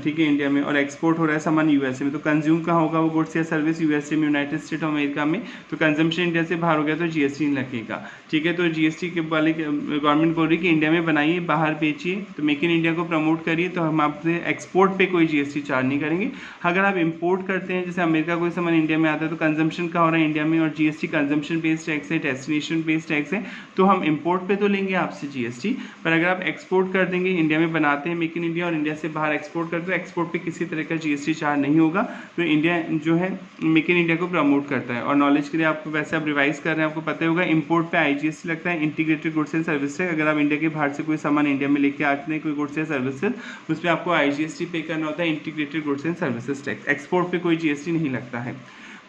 ठीक है, इंडिया में, और एक्सपोर्ट हो रहा है सामान यूएसए में, तो कंज्यूम कहाँ होगा वो गुड्स या सर्विस, यूएसए में, यूनाइटेड स्टेट ऑफ अमेरिका में, तो कंजम्पशन इंडिया से बाहर हो गया तो जीएसटी नहीं लगेगा। ठीक है, तो जीएसटी के वाले गवर्नमेंट बोल रही है कि इंडिया में बनाइए बाहर बेचिए, तो मेक इन इंडिया को प्रमोट करिए, तो हम आपसे एक्सपोर्ट पे कोई जीएसटी चार्ज नहीं करेंगे। अगर आप इंपोर्ट करते हैं, जैसे अमेरिका कोई सामान इंडिया में आता है, तो कंजम्पशन कहाँ हो रहा है इंडिया में, और जीएसटी कंजम्पशन बेस्ड टैक्स है, डेस्टिनेशन बेस्ड टैक्स है, तो हम इंपोर्ट पे तो लेंगे आपसे जीएसटी, पर अगर आप एक्सपोर्ट कर देंगे, इंडिया में बनाते हैं मेक इन इंडिया और इंडिया से बाहर एक्सपोर्ट करते हैं, एक्सपोर्ट पे किसी तरह का जीएसटी चार्ज नहीं होगा। तो इंडिया जो है मेक इन इंडिया को प्रमोट करता है। और नॉलेज के लिए आपको, वैसे आप रिवाइज कर रहे हैं, आपको पता ही होगा, इंपोर्ट पे आईजीएसटी लगता है, इंटीग्रेटेड गुड्स एंड सर्विसेज। अगर आप इंडिया के बाहर से कोई सामान इंडिया में लेके आते हैं, कोई गुड्स या सर्विसेज, उस पर आपको आईजीएसटी पे करना होता है, integrated goods and services tax. Export पे कोई जीएसटी नहीं लगता है।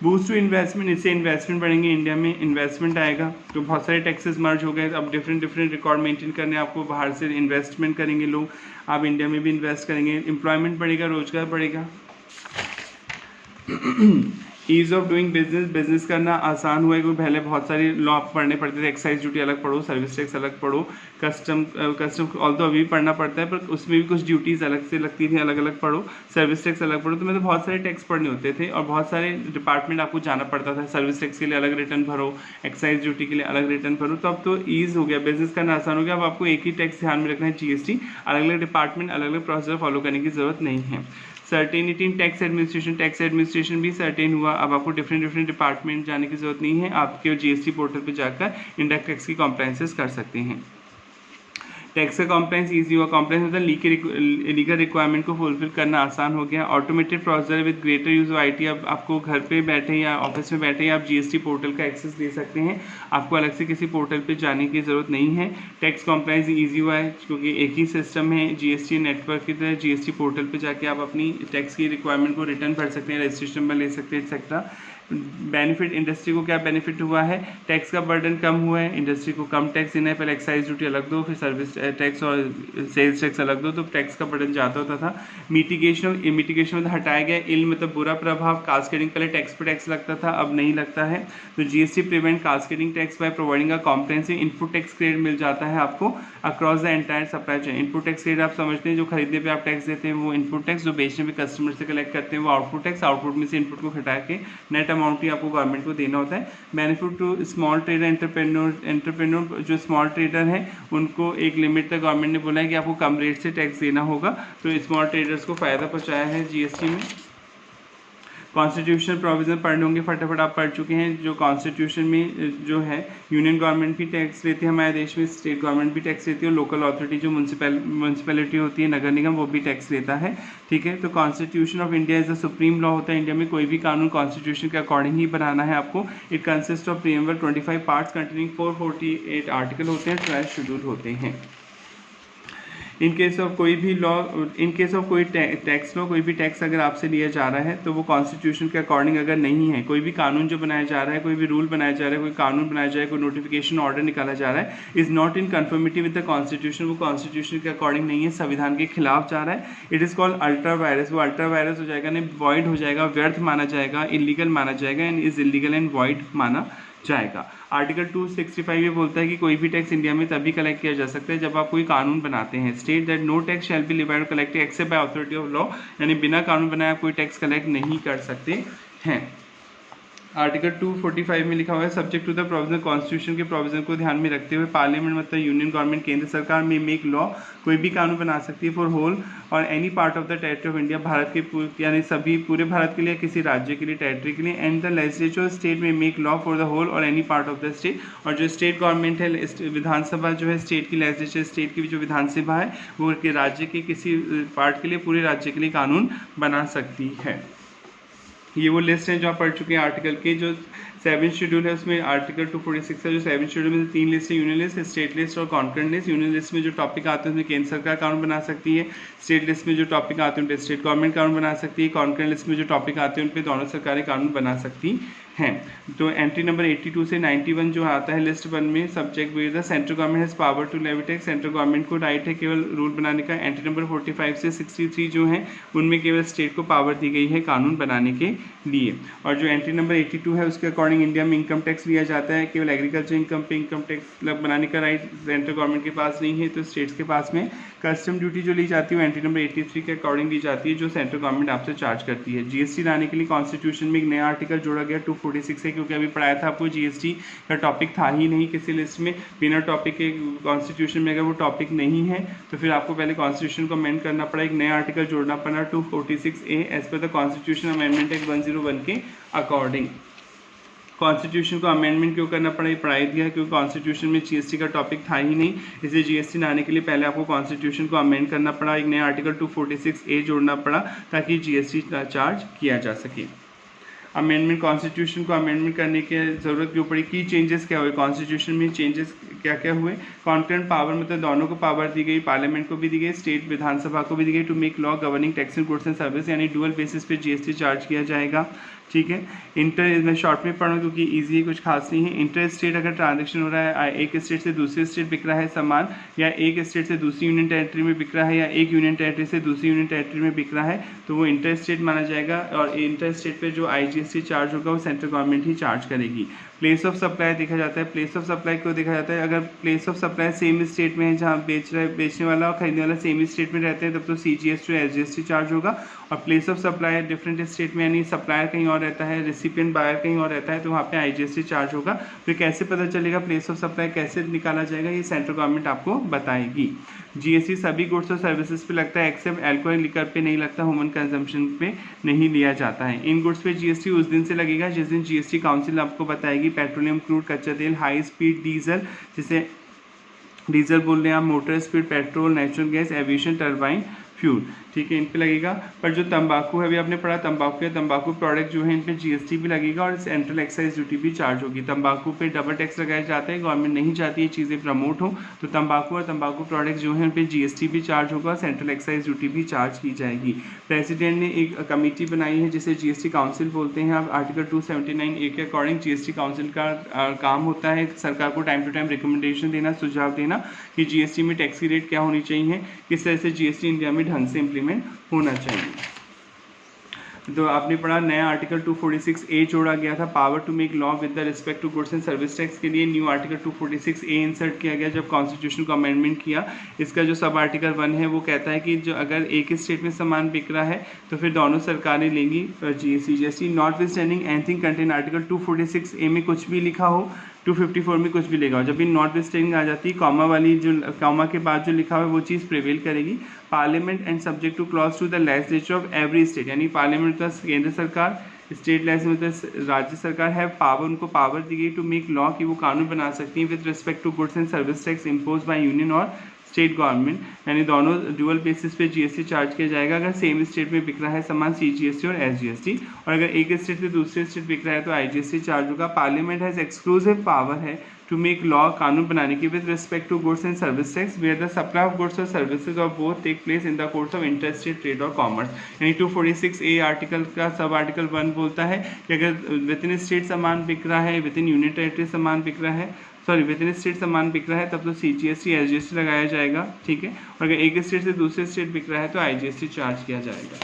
बूस्ट टू इन्वेस्टमेंट, इससे इन्वेस्टमेंट बढ़ेंगे, इंडिया में इन्वेस्टमेंट आएगा, तो बहुत सारे टैक्सेस मर्ज हो गए। अब डिफरेंट रिकॉर्ड मेंटेन करने, आपको बाहर से इन्वेस्टमेंट करेंगे लोग, आप इंडिया में भी इन्वेस्ट करेंगे, एम्प्लॉयमेंट बढ़ेगा, रोजगार बढ़ेगा। Ease of doing business, business करना आसान हुआ है, क्योंकि पहले बहुत सारे लॉ पढ़ने पड़ते थे, एक्साइज ड्यूटी अलग पढ़ो, सर्विस टैक्स अलग पढ़ो, कस्टम ऑल तो अभी भी पढ़ना पड़ता है, पर उसमें भी कुछ ड्यूटीज़ अलग से लगती थी, अलग अलग पढ़ो, सर्विस टैक्स अलग पढ़ो, तो मतलब बहुत सारे टैक्स पढ़ने होते थे और बहुत सारे डिपार्टमेंट आपको जाना पड़ता था। सर्विस टैक्स के लिए अलग रिटर्न भरो, एक्साइज ड्यूटी के लिए अलग रिटर्न भरो, तो अब तो ईज़ हो गया, बिजनेस करना आसान हो गया। अब आपको एक ही टैक्स ध्यान में रखना है, जीएसटी, अलग अलग डिपार्टमेंट अलग अलग प्रोसीजर फॉलो करने की जरूरत नहीं है। सर्टेनिटी इन टैक्स एडमिनिस्ट्रेशन भी सर्टेन हुआ, अब आपको डिफरेंट डिपार्टमेंट जाने की जरूरत नहीं है, आपके जीएसटी पोर्टल पे जाकर इंडायरेक्ट टैक्स की कॉम्प्लायंसेस कर सकते हैं। टैक्स का कॉम्प्लाइंस ईजी हुआ। कॉम्प्लाइंस मतलब लीगल रिक्वायरमेंट को फुलफिल करना आसान हो गया। Automated procedure with greater use of IT। अब आपको घर पे बैठे या ऑफिस में बैठे आप GST पोर्टल का एक्सेस ले सकते हैं, आपको अलग से किसी पोर्टल पे जाने की ज़रूरत नहीं है। टैक्स कॉम्प्लाइंस ईजी हुआ है क्योंकि एक ही सिस्टम है GST नेटवर्क की तरह। GST पोर्टल पे जाके आप अपनी टैक्स की रिक्वायरमेंट को रिटर्न भर सकते हैं, रजिस्ट्रेशन नंबर ले सकते हैं एक्सेट्रा। बेनिफिट इंडस्ट्री को क्या बेनिफिट हुआ है, टैक्स का बर्डन कम हुआ है, इंडस्ट्री को कम टैक्स देना है। पहले एक्साइज ड्यूटी अलग दो, फिर सर्विस टैक्स और सेल्स टैक्स अलग दो, तो टैक्स का बर्डन ज़्यादा होता था। मिटिगेशन मतलब हटाया गया, इल्म मतलब बुरा प्रभाव। कास्केडिंग पहले टैक्स पे टैक्स लगता था, अब नहीं लगता है। तो GST prevent cascading tax by providing a comprehensive input tax credit मिल जाता है आपको across the entire supply chain. Input tax credit आप समझते हैं, जो खरीदने पे आप टैक्स देते हैं वो इनपुट टैक्स, जो बेचने पे कस्टमर से कलेक्ट करते हैं वो आउटपुट टैक्स। आउटपुट में से इनपुट को घटा के नेट अमाउंट ही आपको गवर्नमेंट को देना होता है। Benefit to small trader entrepreneur जो स्मॉल ट्रेडर हैं उनको एक लिमिट तक गवर्नमेंट ने बोला है कि आपको कम रेट से टैक्स देना होगा, तो स्मॉल ट्रेडर्स को फ़ायदा पहुंचाया है GST में। कॉन्स्टिट्यूशनल प्रोविजन पढ़ने होंगे, फटाफट आप पढ़ चुके हैं। जो कॉन्स्टिट्यूशन में जो है यूनियन गवर्नमेंट भी टैक्स लेती है हमारे देश में, स्टेट गवर्नमेंट भी टैक्स लेती है, और लोकल अथॉरिटी जो म्यूनसिपैलिटी होती है, नगर निगम, वो भी टैक्स लेता है। ठीक है, तो constitution of India is the supreme law होता है इंडिया में। कोई भी कानून कॉन्स्टिट्यूशन के अकॉर्डिंग ही बनाना है आपको। It consist of preamble 25 parts containing 448 article होते हैं, 12 शेड्यूल होते हैं। इन केस ऑफ कोई भी लॉ, इन केस ऑफ कोई टैक्स लॉ, कोई भी टैक्स अगर आपसे लिया जा रहा है तो वो कॉन्स्टिट्यूशन के अकॉर्डिंग अगर नहीं है, कोई भी कानून जो बनाया जा रहा है, कोई भी रूल बनाया जा रहा है, कोई कानून बनाया जा रहा है, कोई नोटिफिकेशन ऑर्डर निकाला जा रहा है, is not in conformity with the constitution, वो कॉन्स्टिट्यूशन के अकॉर्डिंग नहीं है, संविधान के खिलाफ जा रहा है, it is called ultra vires. वो अल्ट्रा वायरस हो जाएगा, नहीं वॉइड हो जाएगा, व्यर्थ माना जाएगा, इलीगल माना जाएगा, and is illegal and void माना जाएगा। आर्टिकल 265 ये बोलता है कि कोई भी टैक्स इंडिया में तभी कलेक्ट किया जा सकता है जब आप कोई कानून बनाते हैं। State that no tax shall be levied और collected except by authority of law, यानी बिना कानून बनाए आप कोई टैक्स कलेक्ट नहीं कर सकते हैं। आर्टिकल 245 में लिखा हुआ है subject to the provision, constitution के प्रोविजन को ध्यान में रखते हुए पार्लियामेंट मतलब यूनियन गवर्नमेंट, केंद्र सरकार में मेक लॉ, कोई भी कानून बना सकती है फॉर होल और any part of the territory of India, Bharat के यानी सभी पूरे भारत के लिए, किसी राज्य के लिए, टेरिटरी के लिए। एंड द लेजिस्लेचर स्टेट में make law for the whole और any part of the state. और जो स्टेट गवर्नमेंट है, विधानसभा जो है स्टेट की, लेजिस्लेचर स्टेट की जो विधानसभा है वो के राज्य के किसी पार्ट के लिए, पूरे राज्य के लिए कानून बना सकती है। ये वो लिस्ट है जो आप पढ़ चुके हैं आर्टिकल के। जो 7 शेड्यूल है उसमें आर्टिकल 246 है, जो 7 शेड्यूल में 3 लिस्ट है, यूनियन लिस्ट, स्टेट लिस्ट और कॉन्करेंट लिस्ट। यूनियन लिस्ट में जो टॉपिक आते हैं उसमें केंद्र सरकार कानून बना सकती है, स्टेट लिस्ट में जो टॉपिक आते हैं उन पर स्टेट गवर्नमेंट कानून बना सकती है, कॉन्करेंट लिस्ट में जो टॉपिक आते हैं उन पर दोनों सरकारें कानून बना सकती हैं। तो एंट्री नंबर 82 से 91 जो आता है लिस्ट 1 में, subject with the central government has power to levy tax, central government को राइट है केवल रूल बनाने का। एंट्री नंबर 45 से 63 जो है उनमें केवल स्टेट को पावर दी गई है कानून बनाने के लिए। और जो एंट्री नंबर 82 है उसके अकॉर्डिंग इंडिया में इनकम टैक्स लिया जाता है, केवल एग्रीकल्चर इनकम पे इनकम टैक्स बनाने का राइट सेंट्रल गवर्नमेंट के पास नहीं है, तो स्टेट्स के पास में। कस्टम ड्यूटी जो ली जाती है वो एंट्री नंबर 83 के अकॉर्डिंग ली जाती है, जो सेंट्रल गवर्नमेंट आपसे चार्ज करती है। GST लाने के लिए कॉन्स्टिट्यूशन में एक नया आर्टिकल जोड़ा गया 246 है, क्योंकि अभी पढ़ाया था आपको GST का टॉपिक था ही नहीं किसी लिस्ट में। बिना टॉपिक के कॉन्स्टिट्यूशन में अगर वो टॉपिक नहीं है तो फिर आपको पहले कॉन्स्टिट्यूशन को अमेंड करना पड़ा, एक नया आर्टिकल जोड़ना पड़ा 246A as per the constitution amendment act 101 के अकॉर्डिंग। कॉन्स्टिट्यूशन को अमेंडमेंट क्यों करना पड़ा, ये पढ़ाई दिया क्योंकि कॉन्स्टिट्यूशन में GST का टॉपिक था ही नहीं, इसलिए GST लाने के लिए पहले आपको कॉन्स्टिट्यूशन को अमेंड करना पड़ा, एक नया आर्टिकल 246A जोड़ना पड़ा ताकि GST चार्ज किया जा सके। अमेंडमेंट, कॉन्स्टिट्यूशन को अमेंडमेंट करने की ज़रूरत क्यों पड़ी, की चेंजेस क्या हुए, कॉन्स्टिट्यूशन में चेंजेस क्या क्या हुए। कॉन्करेंट पावर मतलब दोनों को पावर दी गई, पार्लियामेंट को भी दी गई, स्टेट विधानसभा को भी दी गई, to make law governing tax and goods and service, यानी डुअल बेसिस पे GST चार्ज किया जाएगा। ठीक है, इंटर, मैं शॉर्ट में पढ़ूँ क्योंकि ईजी है, कुछ खास नहीं है। इंटर स्टेट अगर ट्रांजेक्शन हो रहा है, एक स्टेट से दूसरे स्टेट बिक रहा है सामान, या एक स्टेट से दूसरी यूनियन टेरिटरी में बिक रहा है, या एक यूनियन टेरिटरी से दूसरी यूनियन टेरिटरी में बिक रहा है, तो वो इंटर स्टेट माना जाएगा। और इंटर स्टेट पे जो IGST चार्ज होगा वो सेंट्रल गवर्नमेंट ही चार्ज करेगी। प्लेस ऑफ सप्लाई देखा जाता है, प्लेस ऑफ सप्लाई क्यों देखा जाता है, अगर place of supply same state में है जहाँ बेचने वाला और खरीदने वाला सेम स्टेट में रहते हैं तब तो CGST और SGST चार्ज होगा। और place of supply different state में, यानी सप्लायर कहीं और रहता है, रिसिपिएंट बायर कहीं और रहता है, तो वहाँ पे IGST चार्ज होगा। फिर कैसे पता चलेगा प्लेस ऑफ सप्लाई कैसे निकाला जाएगा, ये सेंट्रल गवर्नमेंट आपको बताएगी। GST सभी गुड्स और सर्विसेज पे लगता है एक्सेप्ट अल्कोहल लिकर पे नहीं लगता, ह्यूमन कंजम्पशन पे नहीं लिया जाता है। इन गुड्स पे GST उस दिन से लगेगा जिस दिन GST काउंसिल आपको बताएगी पेट्रोलियम क्रूड, कच्चा तेल, हाई स्पीड डीजल, जिसे डीजल बोल रहे हैं आप, motor speed, petrol, natural gas, aviation, turbine fuel, ठीक है, इन पे लगेगा। पर जो तंबाकू है, अभी आपने पढ़ा तंबाकू है, तंबाकू प्रोडक्ट जो है इन पे जीएसटी भी लगेगा और सेंट्रल एक्साइज ड्यूटी भी चार्ज होगी। तंबाकू पे डबल टैक्स लगाया जाता है, गवर्नमेंट नहीं चाहती ये चीज़ें प्रमोट हो, तो तंबाकू और तंबाकू प्रोडक्ट जो है उन पे जीएसटी भी चार्ज होगा, सेंट्रल एक्साइज ड्यूटी भी चार्ज की जाएगी। प्रेसिडेंट ने एक कमेटी बनाई है जिसे जीएसटी काउंसिल बोलते हैं। अब आर्टिकल 279A के अकॉर्डिंग जीएसटी काउंसिल का काम होता है सरकार को टाइम टू टाइम रिकमेंडेशन देना, सुझाव देना कि जीएसटी में टैक्स की रेट क्या होनी चाहिए, किस तरह से जीएसटी इंडिया में ढंग से इम्प्लीमेंट होना चाहिए। तो आपने पढ़ा नया आर्टिकल 246A जोड़ा गया था, power to make law with the respect to goods and service tax के लिए न्यू आर्टिकल 246A इंसर्ट किया गया जब कॉन्स्टिट्यूशन को अमेंडमेंट किया। इसका जो सब आर्टिकल 1 है वो कहता है कि जो अगर एक ही स्टेट में सामान बिक रहा है तो फिर दोनों सरकारें लेंगी GST, not with standing anything contain article 246A में कुछ भी लिखा हो, 254 में कुछ भी लिखा हो, जब भी नॉट विद स्टैंडिंग आ जाती है, कॉमा वाली जो कॉमा के बाद जो लिखा हुआ है वो चीज़ प्रिवेल करेगी। Parliament and subject to clause two the legislature of every state, यानी पार्लियामेंट का केंद्र सरकार, स्टेट लेजिस्लेचर राज्य सरकार है पावर, उनको पावर दी गई टू मेक लॉ कि वो कानून बना सकती हैं with respect to goods and service tax impose by union और स्टेट गवर्नमेंट, यानी दोनों ड्यूअल बेसिस पे जीएसटी चार्ज किया जाएगा। अगर सेम स्टेट में बिक रहा है सामान सीजीएसटी और एसजीएसटी, और अगर एक स्टेट से दूसरे स्टेट बिक रहा है तो आईजीएसटी चार्ज होगा। पार्लियामेंट हैज एक्सक्लूसिव पावर है टू मेक लॉ, कानून बनाने की with respect to goods and service tax where the supply of goods और services of both take place in the course of interstate trade और कॉमर्स। यानी 246A आर्टिकल का सब आर्टिकल 1 बोलता है कि अगर विद इन स्टेट सामान बिक रहा है, विद इन यूनियन टेरिटरी सामान बिक रहा है, विद इन स्टेट सामान बिक रहा है तब तो सीजीएसटी एसजीएसटी लगाया जाएगा, ठीक है, और अगर एक स्टेट से दूसरे स्टेट बिक रहा है तो आईजीएसटी चार्ज किया जाएगा।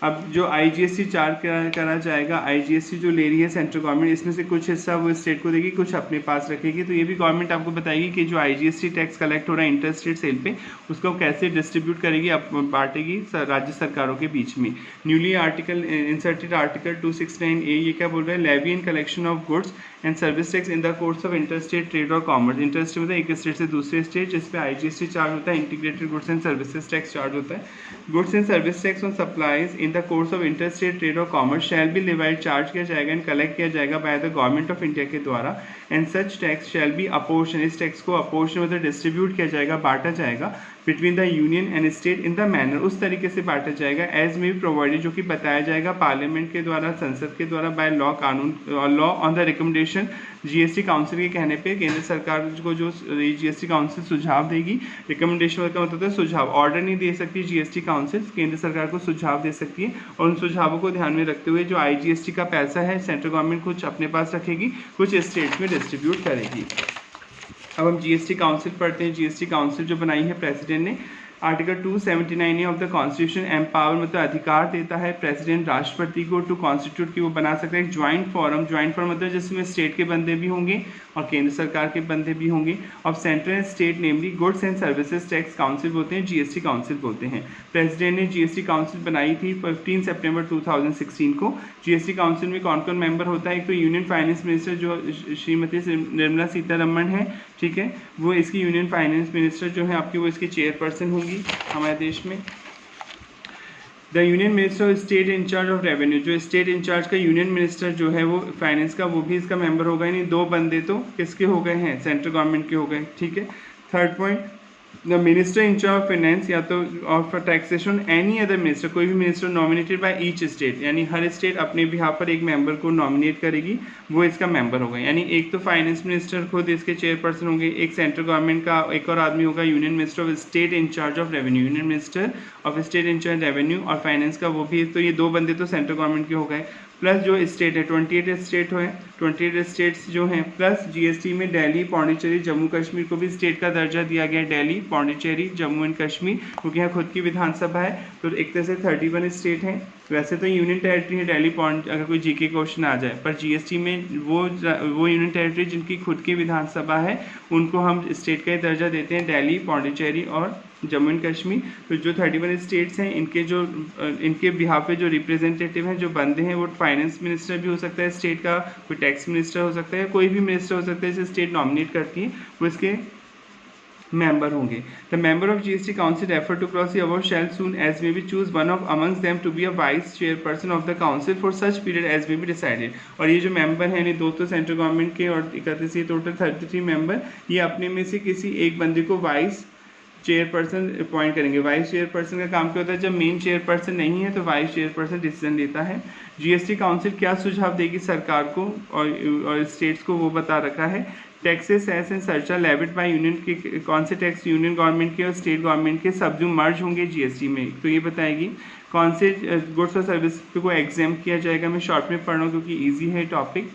अब जो आईजीएसटी चार्ज करा जाएगा, आईजीएसटी जो ले रही है सेंट्रल गवर्नमेंट, इसमें से कुछ हिस्सा वो स्टेट को देगी, कुछ अपने पास रखेगी। तो ये भी गवर्नमेंट आपको बताएगी कि जो आईजीएसटी टैक्स कलेक्ट हो रहा है इंटर स्टेट सेल पे, उसको कैसे डिस्ट्रीब्यूट करेगी, बांटेगी राज्य सरकारों के बीच में। Newly article inserted article 269A, ये क्या बोल रहा है, levy and collection of goods and service tax in the course of interstate trade और कॉमर्स। इंटरस्टेट मतलब एक स्टेट से दूसरे स्टेट, जिस पे आईजीएसटी चार्ज होता है, integrated goods and services tax charge होता है। Goods and service tax on supplies in the course of interstate trade और commerce shall be levied, charge किया जाएगा एंड कलेक्ट किया जाएगा by the government of India के द्वारा, and such tax shall be apportion, इस टैक्स को अपोर्शन मतलब डिस्ट्रीब्यूट किया जाएगा, बांटा जाएगा between the union and state in the manner, उस तरीके से बांटा जाएगा एज में भी प्रोवाइडेड, जो कि बताया जाएगा पार्लियामेंट के द्वारा, संसद के द्वारा, बाय लॉ, कानून law on the recommendation GST council के कहने पे केंद्र सरकार को जो जीएसटी काउंसिल सुझाव देगी, रिकमेंडेशन का मतलब है सुझाव, ऑर्डर नहीं दे सकती जीएसटी काउंसिल, केंद्र सरकार को सुझाव दे सकती है, और उन सुझावों को ध्यान में रखते हुए जो आईजीएसटी का पैसा है सेंट्रल गवर्नमेंट कुछ अपने पास रखेगी, कुछ स्टेट्स में डिस्ट्रीब्यूट करेगी। अब हम जीएसटी काउंसिल पढ़ते हैं। जीएसटी काउंसिल जो बनाई है प्रेसिडेंट ने, article 279A of the constitution empower मतलब अधिकार देता है प्रेसिडेंट राष्ट्रपति को टू कॉन्स्टिट्यूट की वो बना सकता है एक ज्वाइंट फोरम, ज्वाइंट फोरम मतलब जिसमें स्टेट के बंदे भी होंगे और केंद्र सरकार के बंदे भी होंगे, of central and state namely goods and services tax council बोलते हैं, जीएसटी काउंसिल बोलते हैं। प्रेसिडेंट ने जीएसटी काउंसिल बनाई थी 15 सितंबर 2016 को। जीएसटी काउंसिल में कौन कौन मेंबर होता है, एक तो यूनियन फाइनेंस मिनिस्टर जो श्रीमती निर्मला सीतारमण है, ठीक है, वो इसकी यूनियन फाइनेंस मिनिस्टर जो है आपकी वो इसकी चेयरपर्सन होंगी हमारे देश में। The union minister of state in charge of revenue, जो स्टेट इंचार्ज का यूनियन मिनिस्टर जो है वो फाइनेंस का, वो भी इसका मेंबर होगा, यानी दो बंदे तो किसके हो गए हैं, सेंट्रल गवर्नमेंट के हो गए, ठीक है। Third point, the minister in charge of finance या तो of taxation any other minister, कोई भी minister nominated by each state, यानी हर स्टेट अपने बिहाफ पर एक मेंबर को नॉमिनेट करेगी, वो इसका मेंबर होगा। यानी एक तो फाइनेंस मिनिस्टर खुद इसके चेयरपर्सन होंगे, एक सेंट्रल गवर्नमेंट का एक और आदमी होगा union minister of state in charge of revenue, union minister of state in charge revenue, और फाइनेंस का वो भी, तो ये दो बंदे तो सेंट्रल गवर्नमेंट के हो गए, प्लस जो स्टेट है 28 स्टेट है, 28 स्टेट्स जो हैं, प्लस जीएसटी में दिल्ली, पौंडीचेरी, जम्मू कश्मीर को भी स्टेट का दर्जा दिया गया है, दिल्ली, पौंडीचेरी, जम्मू एंड कश्मीर, क्योंकि यहाँ खुद की विधानसभा है, तो एक तरह से 31 स्टेट हैं। वैसे तो यूनियन टेरिटरी है दिल्ली, अगर कोई जीके क्वेश्चन आ जाए, पर जीएसटी में वो यूनियन टेरिटरी जिनकी खुद की विधानसभा है उनको हम स्टेट का ही दर्जा देते हैं, दिल्ली, पौंडीचेरी और जम्मू एंड कश्मीर। तो जो 31 स्टेट्स हैं इनके बिहाफ पे जो रिप्रेजेंटेटिव हैं, जो बंदे हैं, वो फाइनेंस मिनिस्टर भी हो सकता है स्टेट का, कोई टैक्स मिनिस्टर हो सकता है, कोई भी मिनिस्टर हो सकता है जिसे स्टेट नॉमिनेट करती है, वो इसके member होंगे. The member of GST Council referred to clause above shall soon as may be choose one of amongst them to be a vice chairperson of the council for such period as may be decided. और ये जो member हैं, दो तो सेंट्रल गवर्नमेंट के और 31 ये टोटल 33 मेंबर, ये अपने में से किसी एक बंदे को वाइस चेयरपर्सन अपॉइंट करेंगे. वाइस चेयरपर्सन का काम क्या होता है? जब मेन चेयरपर्सन नहीं है तो वाइस चेयरपर्सन डिसीजन लेता है. जीएसटी काउंसिल क्या सुझाव देगी सरकार को और स्टेट्स को, वो बता रखा है. Taxes cess and surcharge levied by union के कौन से टैक्स यूनियन गवर्नमेंट के और स्टेट गवर्नमेंट के सब जो मर्ज होंगे जीएसटी में, तो ये बताएगी. कौन से गुड्स और सर्विस को एग्जाम किया जाएगा, मैं शॉर्ट में पढ़ रहा हूँ क्योंकि ईजी है टॉपिक.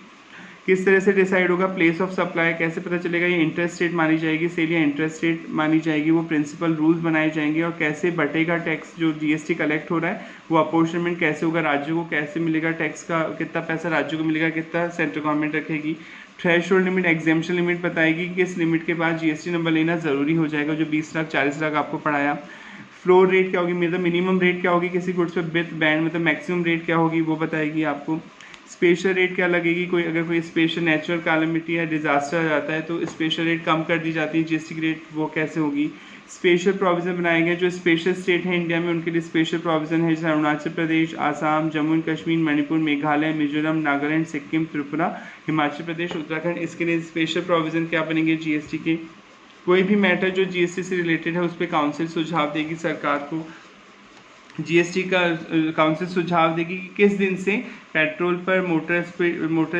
किस तरह से डिसाइड होगा प्लेस ऑफ सप्लाई, कैसे पता चलेगा ये इंटरेस्ट रेट मानी जाएगी, सेल या इंटरेस्ट रेट मानी जाएगी, वो प्रिंसिपल रूल्स बनाए जाएंगे. और कैसे बटेगा टैक्स जो जीएसटी कलेक्ट हो रहा है, वो अपॉर्चनमेंट कैसे होगा, राज्यों को कैसे मिलेगा टैक्स का, कितना पैसा राज्यों को मिलेगा, कितना सेंट्रल गवर्नमेंट रखेगी. थ्रेशोल्ड लिमिट, एग्जेम्पशन लिमिट बताएगी कि किस लिमिट के बाद जीएसटी नंबर लेना ज़रूरी हो जाएगा, जो 20 लाख 40 लाख आपको पढ़ाया. फ्लोर रेट क्या होगी, मतलब मिनिमम रेट क्या होगी किसी गुड्स पे, विथ बैंड मतलब मैक्सिमम रेट क्या होगी वो बताएगी आपको. स्पेशल रेट क्या लगेगी, कोई अगर कोई स्पेशल नेचुरल कैलेमिटी या डिजास्टर आ जाता है तो स्पेशल रेट कम कर दी जाती है, जीएसटी रेट वो कैसे होगी. स्पेशल प्रोविज़न बनाए गए, जो स्पेशल स्टेट है इंडिया में उनके लिए स्पेशल प्रोविज़न है, जैसे अरुणाचल प्रदेश, आसाम, जम्मू एंड कश्मीर, मणिपुर, मेघालय, मिजोरम, नागालैंड, सिक्किम, त्रिपुरा, हिमाचल प्रदेश, उत्तराखंड. इसके लिए स्पेशल प्रोविज़न क्या बनेंगे जीएसटी के. कोई भी मैटर जो जीएसटी से रिलेटेड है उस पर काउंसिल सुझाव देगी सरकार को. जीएसटी का काउंसिल सुझाव देगी कि किस दिन से पेट्रोल पर, मोटर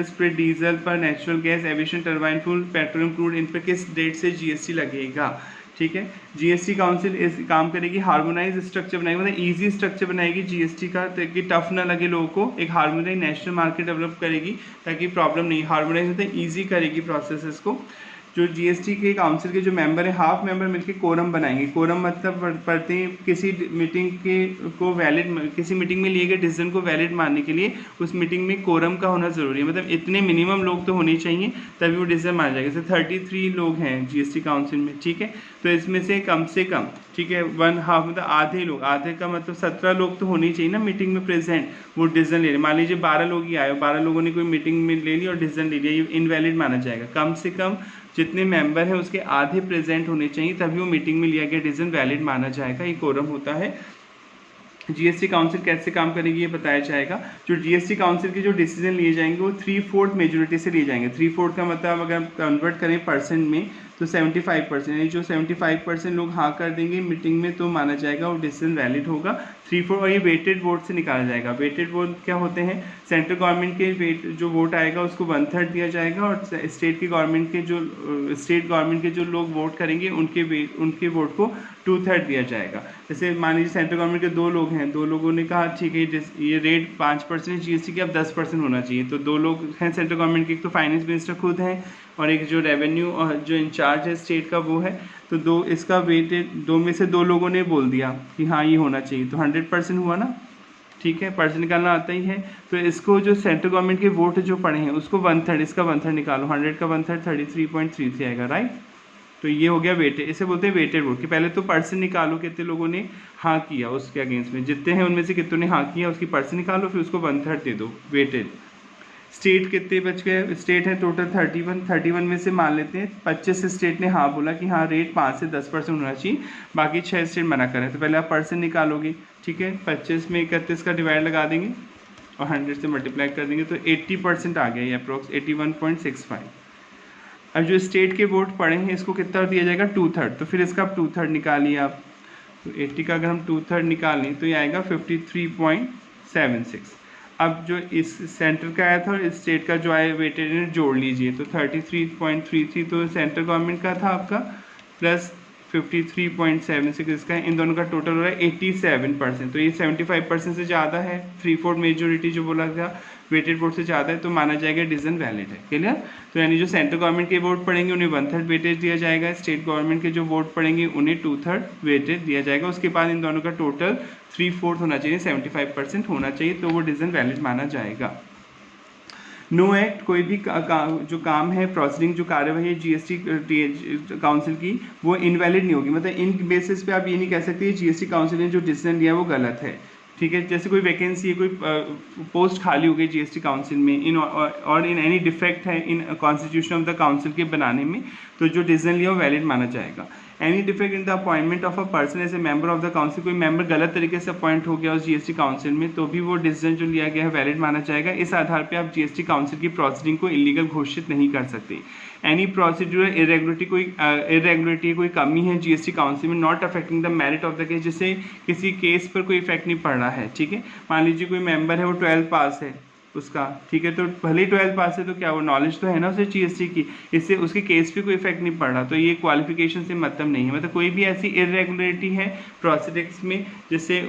स्प्रिट, डीजल पर, natural gas, aviation turbine fuel, petroleum crude, इन पर किस डेट से जीएसटी लगेगा. ठीक है. जीएसटी काउंसिल इस काम करेगी, हार्मोनाइज स्ट्रक्चर बनाएगी, मतलब इजी स्ट्रक्चर बनाएगी जीएसटी का ताकि टफ ना लगे लोगों को. एक हार्मोनाइज नेशनल मार्केट डेवलप करेगी ताकि प्रॉब्लम नहीं. हार्मोनाइज मतलब ईजी करेगी प्रोसेस को. जो जीएसटी के काउंसिल के जो मेंबर है, हाफ मेंबर मिलकर कोरम बनाएंगे. कोरम मतलब पढ़ते हैं किसी मीटिंग के को वैलिड, किसी मीटिंग में लिए गए डिसीजन को वैलिड मानने के लिए उस मीटिंग में कोरम का होना ज़रूरी है. मतलब इतने मिनिमम लोग तो होने चाहिए तभी वो डिसीजन माना जाएगा. जैसे 33 लोग हैं जीएसटी काउंसिल में, ठीक है, तो इसमें से कम, ठीक है, 1/2 मतलब आधे लोग, आधे का मतलब 17 लोग तो होने चाहिए ना मीटिंग में प्रेजेंट, वो डिसीजन ले रहे. मान लीजिए 12 लोग ही आए, 12 लोगों ने कोई मीटिंग में ले ली और डिसीजन ले लिया, ये इनवैलिड माना जाएगा. कम से कम जितने मेंबर हैं उसके आधे प्रेजेंट होने चाहिए तभी वो मीटिंग में लिया गया डिसीजन वैलिड माना जाएगा. ये कोरम होता है. जीएसटी काउंसिल कैसे काम करेगी ये बताया जाएगा. जो जीएसटी काउंसिल के जो डिसीजन लिए जाएंगे वो 3/4 मेजोरिटी से लिए जाएंगे. 3/4 का मतलब अगर हम कन्वर्ट करें परसेंट में तो 75%, यानी जो 75% लोग हाँ कर देंगे मीटिंग में तो माना जाएगा वो डिसीजन वैलिड होगा. 3/4 और ये वेटेड वोट से निकाला जाएगा. वेटेड वोट क्या होते हैं, सेंट्रल गवर्नमेंट के जो वोट आएगा उसको 1/3 दिया जाएगा और स्टेट के गवर्नमेंट के जो लोग वोट करेंगे उनके वोट को 2/3 दिया जाएगा. जैसे मान लीजिए सेंट्रल गवर्नमेंट के 2 लोग हैं, 2 लोगों ने कहा ठीक है ये रेट 5% जीएसटी की अब 10% होना चाहिए. तो 2 लोग हैं सेंट्रल गवर्नमेंट के, एक तो फाइनेंस मिनिस्टर खुद हैं और एक जो रेवेन्यू और जो इंचार्ज है स्टेट का वो है. तो इसका वेटेड 2 में से 2 लोगों ने बोल दिया कि हाँ ये होना चाहिए, तो 100% हुआ ना. ठीक है, परसेंट निकालना आता ही है. तो इसको जो सेंट्रल गवर्नमेंट के वोट जो पड़े हैं उसको 1/3, इसका 1/3 निकालो. 100 का 1/3 33.33 आएगा, राइट. तो ये हो गया वेटेड. इसे बोलते हैं वेटेड वोट. कि पहले तो परसेंट निकालो कितने लोगों ने हाँ किया उसके अगेंस्ट में, जितने हैं उनमें से कितनों ने हाँ किया उसकी परसेंट निकालो, फिर उसको 1/3 दे दो वेटेड. स्टेट कितने बच गए, स्टेट है टोटल 31 में से मान लेते हैं 25 स्टेट ने हाँ बोला कि हाँ रेट 5 से 10% होना चाहिए, बाकी 6 स्टेट मना करें. तो पहले आप परसेंट निकालोगे, ठीक है. 25 में 31 का डिवाइड लगा देंगे और 100 से मल्टीप्लाई कर देंगे तो 80% आ गया, ये अप्रोक्स 81.65. अब जो स्टेट के वोट पड़े हैं इसको कितना दिया जाएगा, 2/3. तो फिर इसका आप 2/3 निकालिए आप. तो 80 का अगर हम 2/3 निकालें तो ये आएगा 53.76. अब जो इस सेंटर का आया था और इस स्टेट का जो आया वेटेड ने जोड़ लीजिए. तो 33.33 तो सेंट्रल गवर्नमेंट का था आपका, प्लस 53.76 इसका, इन दोनों का टोटल हो रहा है 87%. तो ये 75% से ज़्यादा है. 3/4 मेजोरिटी जो बोला था वेटेड वोट से ज़्यादा है तो माना जाएगा डिसीजन वैलिड है. क्लियर. तो यानी जो सेंट्रल गवर्नमेंट के वोट पड़ेंगे उन्हें 1/3 वेटेज दिया जाएगा, स्टेट गवर्नमेंट के जो वोट पड़ेंगे उन्हें 2/3 वेटेज दिया जाएगा. उसके बाद इन दोनों का टोटल 3/4 होना चाहिए, 75% होना चाहिए, तो वो डिसीजन वैलिड माना जाएगा. नो एक्ट, कोई भी जो काम है, प्रोसीडिंग जो कार्यवाही है जीएसटी काउंसिल की, वो इनवैलिड नहीं होगी. मतलब इन बेसिस पे आप ये नहीं कह सकते जीएसटी काउंसिल ने जो डिसीजन लिया वो गलत है. ठीक है. जैसे कोई वैकेंसी है, कोई पोस्ट खाली हो गई जीएसटी काउंसिल में इन एनी डिफेक्ट है in constitution of the council के बनाने में, तो जो डिसीजन लिया वो वैलिड माना जाएगा. Any defect in the appointment of a person as a member of the council, कोई मेंबर गलत तरीके से अपॉइंट हो गया उस जीएसटी काउंसिल में, तो भी वो डिसीजन जो लिया गया है वैलिड माना जाएगा। इस आधार पर आप जीएसटी काउंसिल की प्रोसीडिंग को इलीगल घोषित नहीं कर सकते। एनी प्रोसीड्यूरल इरेगुलरिटी कोई कमी है जीएसटी काउंसिल में not affecting the merit of the case, जिससे किसी केस पर कोई इफेक्ट नहीं पड़ रहा है, ठीक है। मान लीजिए कोई मेंबर है वो 12th पास है उसका, ठीक है, तो भले ही 12th पास है तो क्या वो नॉलेज तो है ना उसे जीएसटी की, इससे उसके केस पे कोई इफेक्ट नहीं पड़ रहा, तो ये क्वालिफिकेशन से मतलब नहीं है। मतलब कोई भी ऐसी इरेगुलरिटी है प्रोसीडिंग्स में जिससे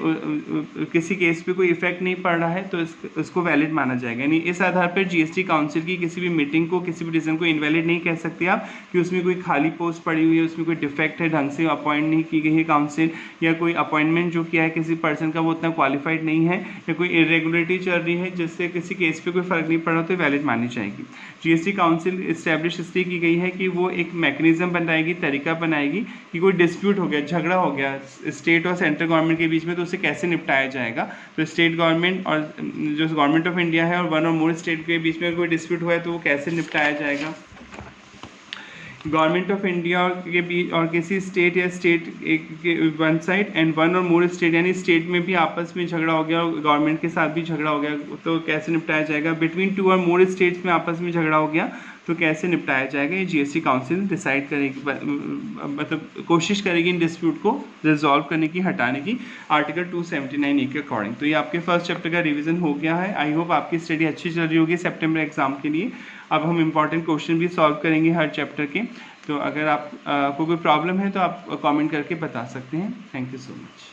किसी केस पे कोई इफेक्ट नहीं पड़ रहा है तो इसको वैलिड माना जाएगा। यानी इस आधार पर जीएसटी काउंसिल की किसी भी मीटिंग को, किसी भी डिसीजन को इनवैलिड नहीं कह सकते आप कि उसमें कोई खाली पोस्ट पड़ी हुई है, उसमें कोई डिफेक्ट है, ढंग से अपॉइंट नहीं की गई है काउंसिल, या कोई अपॉइंटमेंट जो किया है किसी पर्सन का वो उतना क्वालिफाइड नहीं है, या कोई इरेगुलरिटी चल रही है जिससे किसी केस पे कोई फर्क नहीं पड़ रहा तो वैलिड मानी जाएगी। जीएसटी काउंसिल इस्टेब्लिश इसलिए की गई है कि वो एक मैकेनिज्म बनाएगी, तरीका बनाएगी कि कोई डिस्प्यूट हो गया, झगड़ा हो गया स्टेट और सेंट्रल गवर्नमेंट के बीच में, तो उसे कैसे निपटाया जाएगा। तो स्टेट गवर्नमेंट और जो गवर्नमेंट ऑफ इंडिया है और वन और मोर स्टेट के बीच में कोई डिस्प्यूट हुआ है तो वो कैसे निपटाया जाएगा। गवर्नमेंट ऑफ इंडिया के बीच और किसी स्टेट या state one side and one और मोर स्टेट, यानी स्टेट में भी आपस में झगड़ा हो गया और गवर्नमेंट के साथ भी झगड़ा हो गया तो कैसे निपटाया जाएगा। बिटवीन 2 और मोर स्टेट्स में आपस में झगड़ा हो गया तो कैसे निपटाया जाएगा, ये जीएसटी काउंसिल डिसाइड करेगी, मतलब कोशिश करेगी इन डिस्प्यूट को रिजॉल्व करने की, हटाने की, आर्टिकल 279A के अकॉर्डिंग। तो ये आपके फर्स्ट चैप्टर का रिवीजन हो गया है। आई होप आपकी स्टडी अच्छी चल रही होगी सितंबर एग्जाम के लिए। अब हम इंपॉर्टेंट क्वेश्चन भी सॉल्व करेंगे हर चैप्टर के, तो अगर आप को कोई प्रॉब्लम है तो आप कमेंट करके बता सकते हैं। Thank you so much.